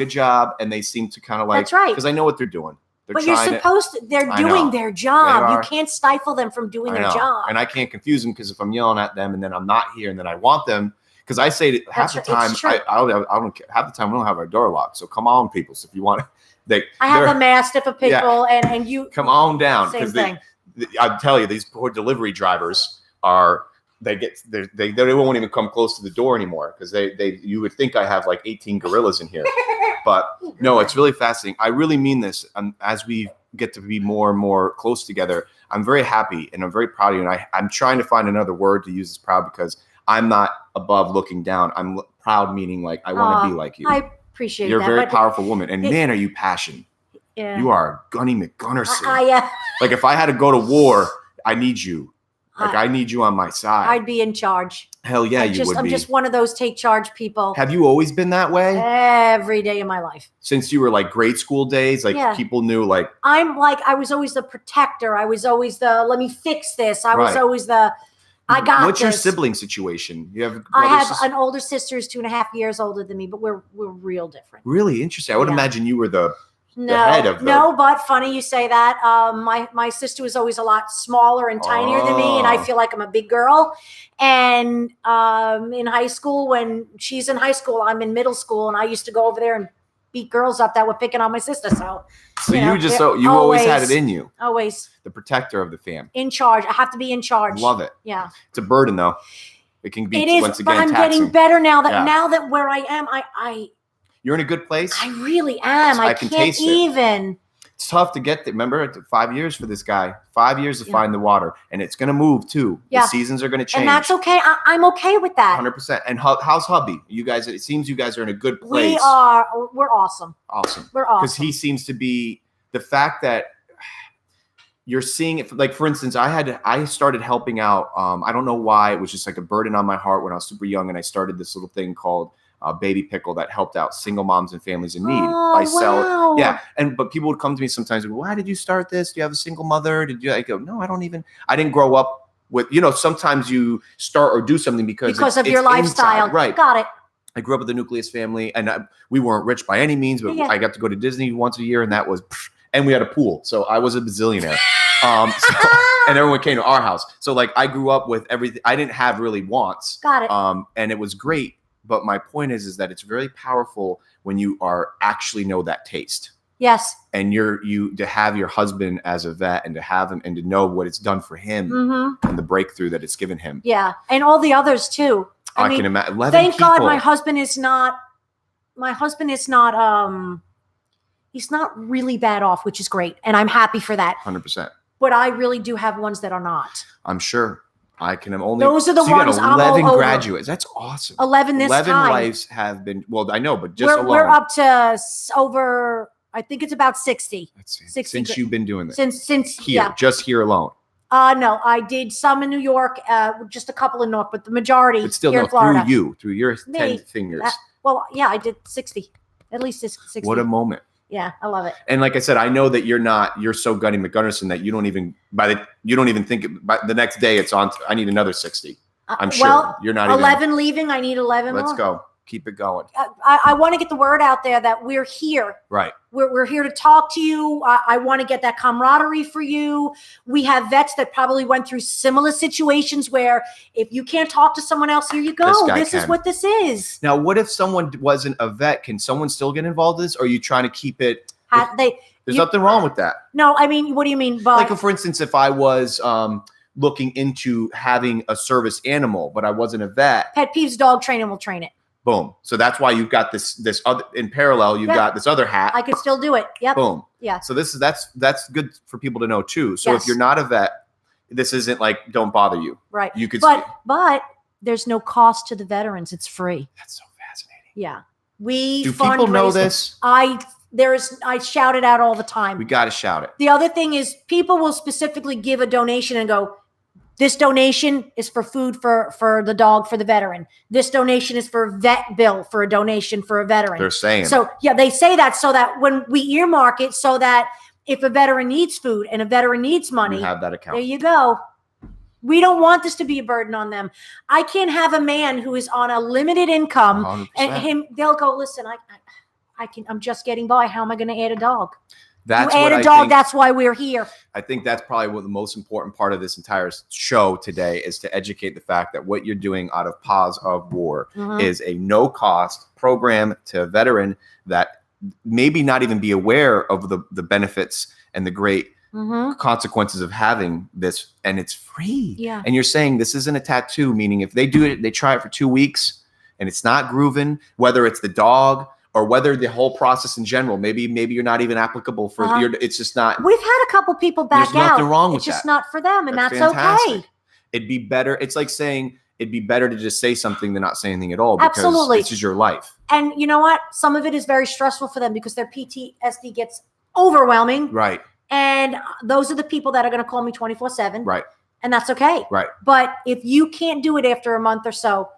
and they seem to kind of like. That's right. Because I know what they're doing. But you're supposed to. They're doing their job. You can't stifle them from doing their job. And I can't confuse them because if I'm yelling at them and then I'm not here and then I want them. Because I say that half the time, I don't care. Half the time we don't have our door locked. So come on, people. So if you want, I have a Mastiff, a pit bull, and you come on down. Same thing. I tell you, these poor delivery drivers they won't even come close to the door anymore because you would think I have like 18 gorillas in here, but no, it's really fascinating. I really mean this. As we get to be more and more close together, I'm very happy and I'm very proud of you. And I'm trying to find another word to use as proud because I'm not above looking down. I'm proud, meaning like I want to be like you. I appreciate You're that. You're a very powerful woman. And man, are you passionate. Yeah. You are Gunny McGunnerson. Like if I had to go to war, I need you. Like I need you on my side. I'd be in charge. Hell yeah, you would be. I'm just one of those take charge people. Have you always been that way? Every day of my life. Since you were like grade school days, like people knew like. I was always the protector. I was always the, let me fix this. I was always the, I got What's this. your sibling situation? You have I have an older sister who's 2.5 years older than me, but we're real different. Really interesting. I would imagine you were the head of the... No, but funny you say that. My sister was always a lot smaller and tinier than me, and I feel like I'm a big girl. And in high school, when she's in high school, I'm in middle school, and I used to go over there and beat girls up that were picking on my sister. So you always had it in you. Always. The protector of the fam. In charge. I have to be in charge. Love it. Yeah. It's a burden though. It can be once again but I'm taxing. getting better now that where I am, you're in a good place. I really am. I can't taste even. It's tough to get there. Remember, 5 years for this guy. 5 years to find the water, and it's going to move too. Yeah. The seasons are going to change, and that's okay. I'm okay with that. 100%. And how's hubby? You guys? It seems you guys are in a good place. We're awesome. Awesome. We're awesome because he seems to be the fact that you're seeing it. Like for instance, I started helping out. I don't know why. It was just like a burden on my heart when I was super young, and I started this little thing called Baby Pickle that helped out single moms and families in need. But people would come to me sometimes and go, why did you start this? Do you have a single mother? I go, no, I didn't grow up with, sometimes you start or do something because of your lifestyle. Inside. Right. Got it. I grew up with a nucleus family and we weren't rich by any means, but I got to go to Disney once a year and that was, and we had a pool. So I was a bazillionaire. And everyone came to our house. So like I grew up with everything. I didn't have really wants. Got it. And it was great. But my point is that it's very powerful when you actually know that taste. Yes. And to have your husband as a vet and to have him and to know what it's done for him and the breakthrough that it's given him. Yeah. And all the others too. I can imagine. Thank God my husband is not my husband is not, he's not really bad off, which is great. And I'm happy for that. 100%. But I really do have ones that are not. I'm sure. I can only. Those are the ones you got 11 I'm all graduates. That's awesome. 11 this 11 time. lives have been. Well, I know, but just alone. We're up to over. I think it's about 60. Let's see. 60 Since you've been doing this. Since here, yeah. Just here alone. No, I did some in New York, just a couple in Newark, but the majority but still, here no, in Florida. through your 10 fingers. Well, yeah, I did 60, at least 60. What a moment. Yeah, I love it. And like I said, I know that you're so Gunny McGunderson that you don't even think by the next day it's on. I need another 60. I'm sure. Well, you're not 11 leaving. I need 11 Let's more. go. Keep it going. I want to get the word out there that we're here. Right. We're here to talk to you. I want to get that camaraderie for you. We have vets that probably went through similar situations where if you can't talk to someone else, here you go. This is what this is. Now, what if someone wasn't a vet? Can someone still get involved in this? Or are you trying to keep it? There's nothing wrong with that. No, I mean, what do you mean? Like, for instance, if I was looking into having a service animal, but I wasn't a vet. Pet peeves dog training will train it. Boom. So that's why you've got this other in parallel. You've got this other hat. I could still do it. Yep. Boom. Yeah. So that's good for people to know too. So if you're not a vet, this isn't like don't bother you. Right. You could. But there's no cost to the veterans. It's free. That's so fascinating. Yeah. Do people know this? I shout it out all the time. We got to shout it. The other thing is people will specifically give a donation and go, this donation is for food for the dog, for the veteran. This donation is for vet bill, for a donation for a veteran. They're saying. So, yeah, they say that so that when we earmark it so that if a veteran needs food and a veteran needs money, you have that account. There you go. We don't want this to be a burden on them. I can't have a man who is on a limited income 100%. and they'll go, listen, I'm just getting by. How am I going to add a dog? That's you add a dog. That's why we're here. I think that's probably what the most important part of this entire show today is to educate the fact that what you're doing out of Paws of War is a no-cost program to a veteran that maybe not even be aware of the benefits and the great consequences of having this, and it's free. Yeah. And you're saying this isn't a tattoo, meaning if they do it, they try it for 2 weeks, and it's not grooving, whether it's the dog or whether the whole process in general, maybe you're not even applicable for it's just not. We've had a couple people back out. There's nothing wrong with it's that. just not for them, and that's fantastic. Okay. It'd be better. It's like saying it'd be better to just say something than not say anything at all because Absolutely. This is your life. And you know what? Some of it is very stressful for them because their PTSD gets overwhelming. Right. And those are the people that are going to call me 24/7. Right. And that's okay. Right. But if you can't do it after a month or so,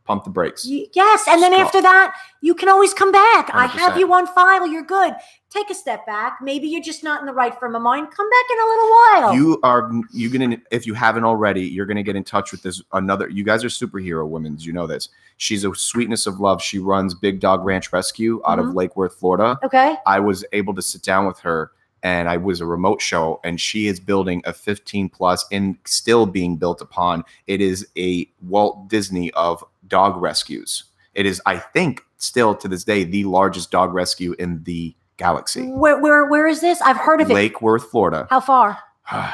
pump the brakes. Yes. And then after that, you can always come back. 100%. I have you on file. You're good. Take a step back. Maybe you're just not in the right frame of mind. Come back in a little while. You're going to, if you haven't already, you're going to get in touch with you guys are superhero women. You know this. She's a sweetness of love. She runs Big Dog Ranch Rescue out of Lake Worth, Florida. Okay. I was able to sit down with her and I was a remote show and she is building a 15+ and still being built upon. It is a Walt Disney of dog rescues. It is, I think, still to this day, the largest dog rescue in the galaxy. Where is this? I've heard of it. Lake Worth, Florida. How far?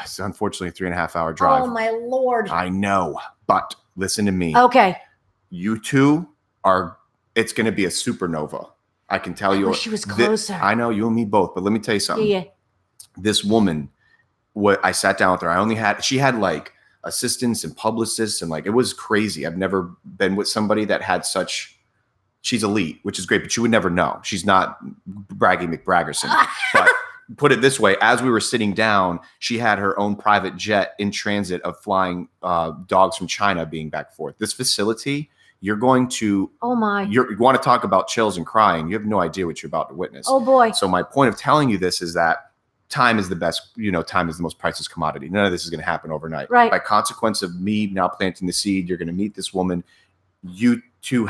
It's unfortunately a 3.5-hour drive. Oh my Lord. I know, but listen to me. Okay. You two it's going to be a supernova. I can tell you. I wish she was closer. I know, you and me both, but let me tell you something. Yeah. This woman, I sat down with her. She had like assistants and publicists and like, it was crazy. I've never been with somebody that had she's elite, which is great, but you would never know. She's not Braggy McBraggerson. But put it this way, as we were sitting down, she had her own private jet in transit of flying dogs from China being back and forth. This facility, you're going to, you want to talk about chills and crying. You have no idea what you're about to witness. Oh boy. So my point of telling you this is that time is the best, time is the most priceless commodity. None of this is going to happen overnight. Right. By consequence of me now planting the seed, you're going to meet this woman. You two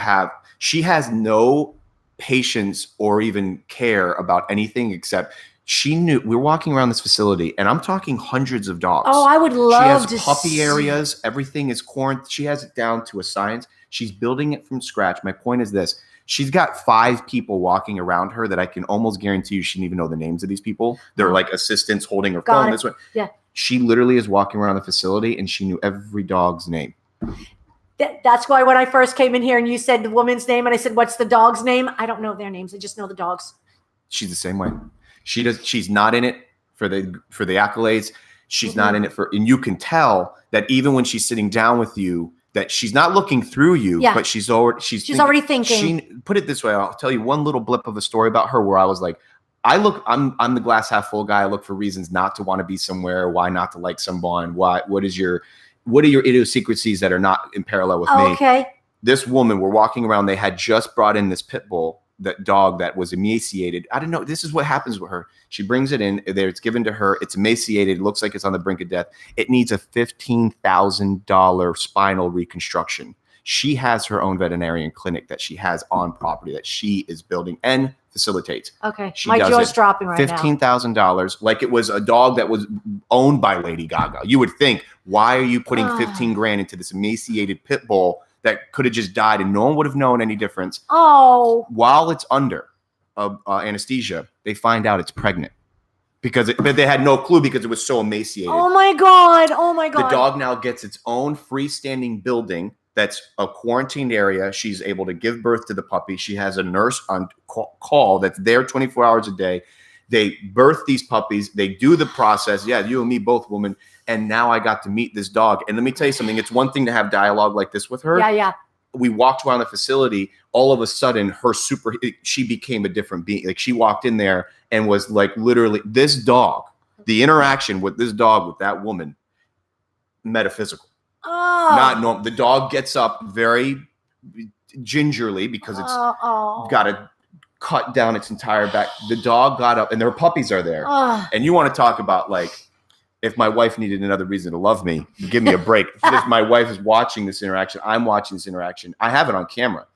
she has no patience or even care about anything except she knew we were walking around this facility and I'm talking hundreds of dogs. Oh, I would love to She has puppy areas. Everything is quarantined. She has it down to a science. She's building it from scratch. My point is this. She's got 5 people walking around her that I can almost guarantee you she didn't even know the names of these people. They're like assistants holding her phone this way. Yeah. She literally is walking around the facility and she knew every dog's name. That's why when I first came in here and you said the woman's name and I said, what's the dog's name? I don't know their names. I just know the dogs. She's the same way. She's not in it for the accolades. She's not in it and you can tell that even when she's sitting down with you, that she's not looking through you, but she's already thinking. Put it this way. I'll tell you one little blip of a story about her where I was like, I'm the glass half full guy. I look for reasons not to want to be somewhere. Why not to like someone? What are your idiosyncrasies that are not in parallel with me? Okay. This woman, we're walking around. They had just brought in this pit bull, that dog that was emaciated. I don't know. This is what happens with her. She brings it in there. It's given to her. It's emaciated. It looks like it's on the brink of death. It needs a $15,000 spinal reconstruction. She has her own veterinarian clinic that she has on property that she is building and facilitates. Okay. My jaw's dropping right now. $15,000, like it was a dog that was owned by Lady Gaga. You would think, why are you putting 15 grand into this emaciated pit bull that could have just died and no one would have known any difference? Oh. While it's under anesthesia, they find out it's pregnant but they had no clue because it was so emaciated. Oh my God. Oh my God. The dog now gets its own freestanding building that's a quarantined area. She's able to give birth to the puppy. She has a nurse on call that's there 24 hours a day. They birth these puppies. They do the process. Yeah, you and me both, woman. And now I got to meet this dog. And let me tell you something. It's one thing to have dialogue like this with her. Yeah. We walked around the facility. All of a sudden, she became a different being. Like she walked in there and was like literally this dog, the interaction with this dog, with that woman, metaphysical. Oh. Not normal. The dog gets up very gingerly because it's got to cut down its entire back. The dog got up and their puppies are there. And you want to talk about like, if my wife needed another reason to love me, give me a break. If my wife is watching this interaction, I'm watching this interaction. I have it on camera.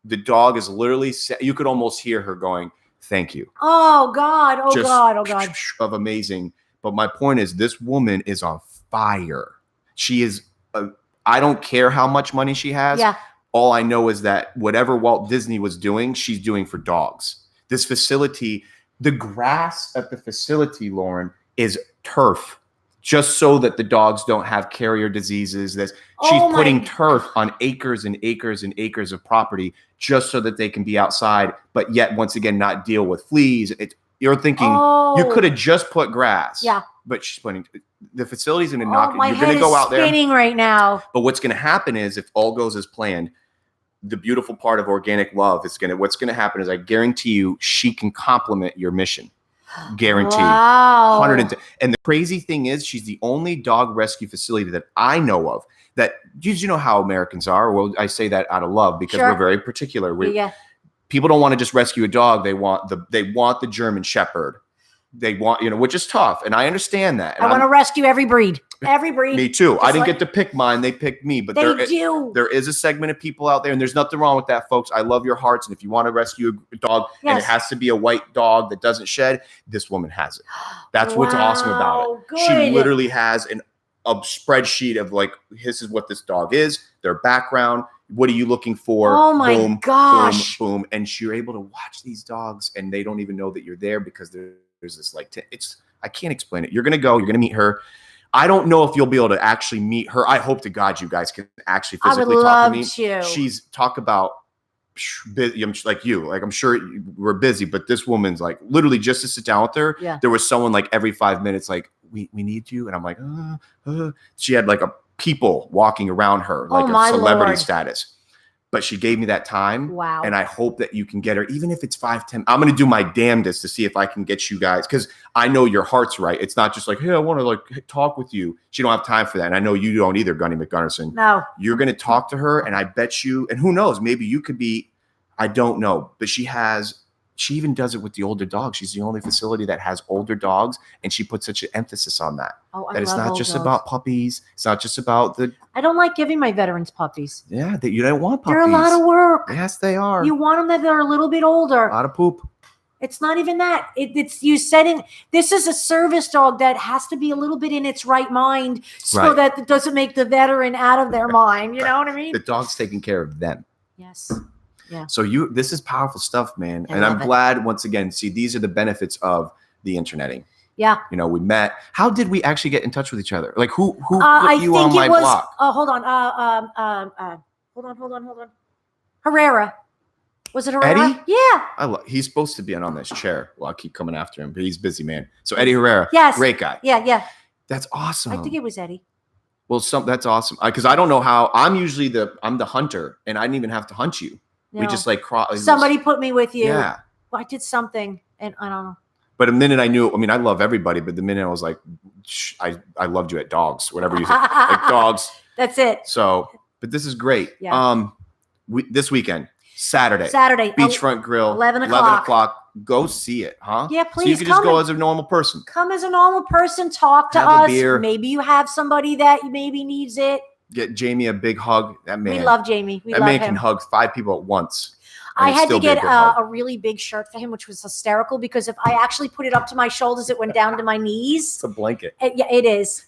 The dog is literally, you could almost hear her going, thank you. Oh God. Oh Just God. Oh God. Of amazing. But my point is, this woman is on fire. She is, I don't care how much money she has. Yeah. All I know is that whatever Walt Disney was doing, she's doing for dogs. This facility, the grass at the facility, Lauren, is turf, just so that the dogs don't have carrier diseases. She's putting turf on acres and acres and acres of property just so that they can be outside, but yet once again not deal with fleas. You're thinking you could have just put grass. Yeah. But she's putting the facility's going to knock it. My You're going to go out there. Spinning right now. But what's going to happen is, if all goes as planned, the beautiful part of organic love is what's going to happen is, I guarantee you, she can complement your mission. Guaranteed. Wow. 110. And the crazy thing is, she's the only dog rescue facility that I know of that, you know how Americans are. Well, I say that out of love because we're very particular. People don't want to just rescue a dog. They want the German Shepherd. They want, which is tough. And I understand that. And I want to rescue every breed. Every breed. Me too. I didn't get to pick mine. They picked me. But there is a segment of people out there, and there's nothing wrong with that, folks. I love your hearts. And if you want to rescue a dog, and it has to be a white dog that doesn't shed, this woman has it. That's what's awesome about it. Good. She literally has a spreadsheet of like, this is what this dog is, their background. What are you looking for? Oh my gosh. Boom, boom. And you're able to watch these dogs, and they don't even know that you're there because there's this I can't explain it. You're going to meet her. I don't know if you'll be able to actually meet her. I hope to God you guys can actually physically talk to me. She's talk about like you. Like, I'm sure we're busy, but this woman's like, literally just to sit down with her. Yeah. There was someone like every 5 minutes, like, we need you. And I'm like, she had like a people walking around her, like a celebrity status. But she gave me that time. Wow. And I hope that you can get her, even if it's 5-10. I'm going to do my damnedest to see if I can get you guys, because I know your heart's right. It's not just like, hey, I want to like talk with you. She don't have time for that. And I know you don't either, Gunny McGunnerson. No. You're going to talk to her, and I bet you, and who knows, maybe you could be, I don't know, but she even does it with the older dogs. She's the only facility that has older dogs, and she puts such an emphasis on that. That it's not just about puppies. It's not just about I don't like giving my veterans puppies. Yeah, that you don't want puppies. They're a lot of work. Yes, they are. You want them that they're a little bit older. A lot of poop. It's not even that. It's you setting. This is a service dog that has to be a little bit in its right mind, so that it doesn't make the veteran out of their mind. You know what I mean? The dog's taking care of them. Yes. Yeah. So this is powerful stuff, man. And I'm glad, once again, see, these are the benefits of the interneting. Yeah. You know, we met. How did we actually get in touch with each other? Like who put you I on think my it was, block? hold on. Hold on. Herrera. Was it Herrera? Eddie? Yeah. He's supposed to be on this chair. Well, I keep coming after him, but he's busy, man. So Eddie Herrera, Yes. great guy. Yeah. That's awesome. I think it was Eddie. Well, that's awesome. Because I don't know how. I'm usually I'm the hunter, and I didn't even have to hunt you. No. We just like somebody put me with you. Yeah. Well, I did something, and I don't know. But the minute I knew, I mean, I love everybody, but the minute I was like, I loved you at dogs, whatever you think, like dogs. That's it. So, but this is great. Yeah. This weekend, Saturday, Beachfront Grill, 11 o'clock. Go see it, huh? Yeah, please. So you can just go as a normal person. Come as a normal person. Talk to Have us. a beer. Maybe you have somebody that maybe needs it. Get Jamie a big hug. That man. We love Jamie. That man can hug 5 people at once. I had to get a really big shirt for him, which was hysterical because if I actually put it up to my shoulders, it went down to my knees. It's a blanket. Yeah, it is.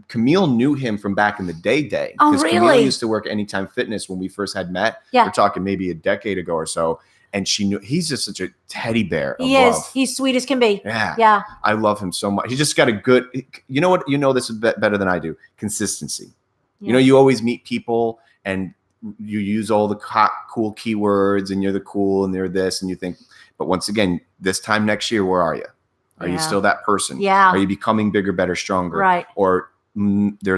Camille knew him from back in the day. Oh, really? Camille used to work at Anytime Fitness when we first had met. Yeah. We're talking maybe a decade ago or so. And she knew he's just such a teddy bear. He is. He's sweet as can be. Yeah. I love him so much. He's just got a good, you know what? You know this is better than I do. Consistency. Yeah. You know, you always meet people and you use all the cool keywords and you're the cool and they're this and you think, but once again, this time next year, where are you? Are you still that person? Yeah. Are you becoming bigger, better, stronger? Right. Or there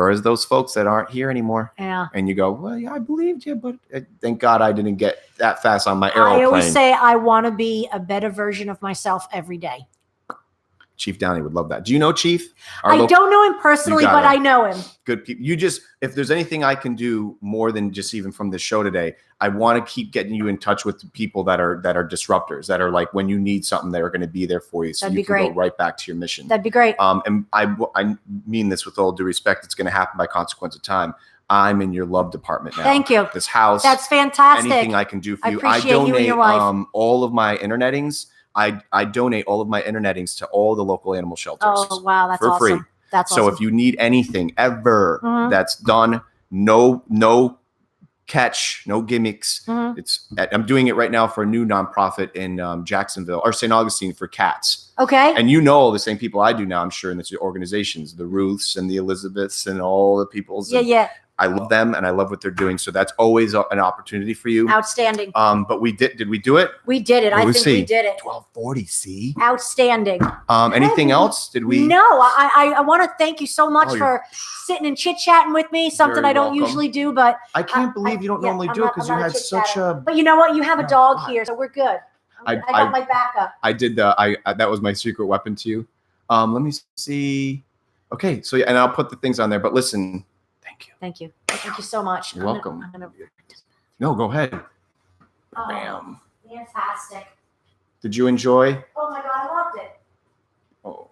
is those folks that aren't here anymore. Yeah. And you go, well, yeah, I believed you, but thank God I didn't get that fast on my aeroplane. I always say I want to be a better version of myself every day. Chief Downey would love that. Do you know Chief? I don't know him personally, but I know him. Good people. If there's anything I can do more than just even from this show today, I want to keep getting you in touch with the people that are disruptors, that are like when you need something, they're going to be there for you. So you can go right back to your mission. That'd be great. And I mean this with all due respect. It's going to happen by consequence of time. I'm in your love department now. Thank you. This house. That's fantastic. Anything I can do for you. I donate you and your wife. All of my internetings. I donate all of my internetings to all the local animal shelters. Oh, wow. That's for awesome. free. That's so awesome. if you need anything ever that's done, no catch, no gimmicks. I'm doing it right now for a new nonprofit in Jacksonville or St. Augustine for cats. Okay. And you know all the same people I do now, I'm sure, in the organizations, the Ruths and the Elizabeths and all the peoples. Yeah. I love them and I love what they're doing. So that's always an opportunity for you. Outstanding. But did we do it? We did it. I think we did it. 1240, see? Outstanding. Anything else? Did we? No, I want to thank you so much for sitting and chit-chatting with me. Something I don't usually do, but I can't believe you don't normally do it because you had such a. But you know what? You have a dog here, so we're good. I got my backup. I did that was my secret weapon to you. Let me see. Okay, so and I'll put the things on there. But listen. Thank you so much. You're welcome. No, go ahead. Oh, bam. Fantastic. Did you enjoy? Oh my God, I loved it. Oh.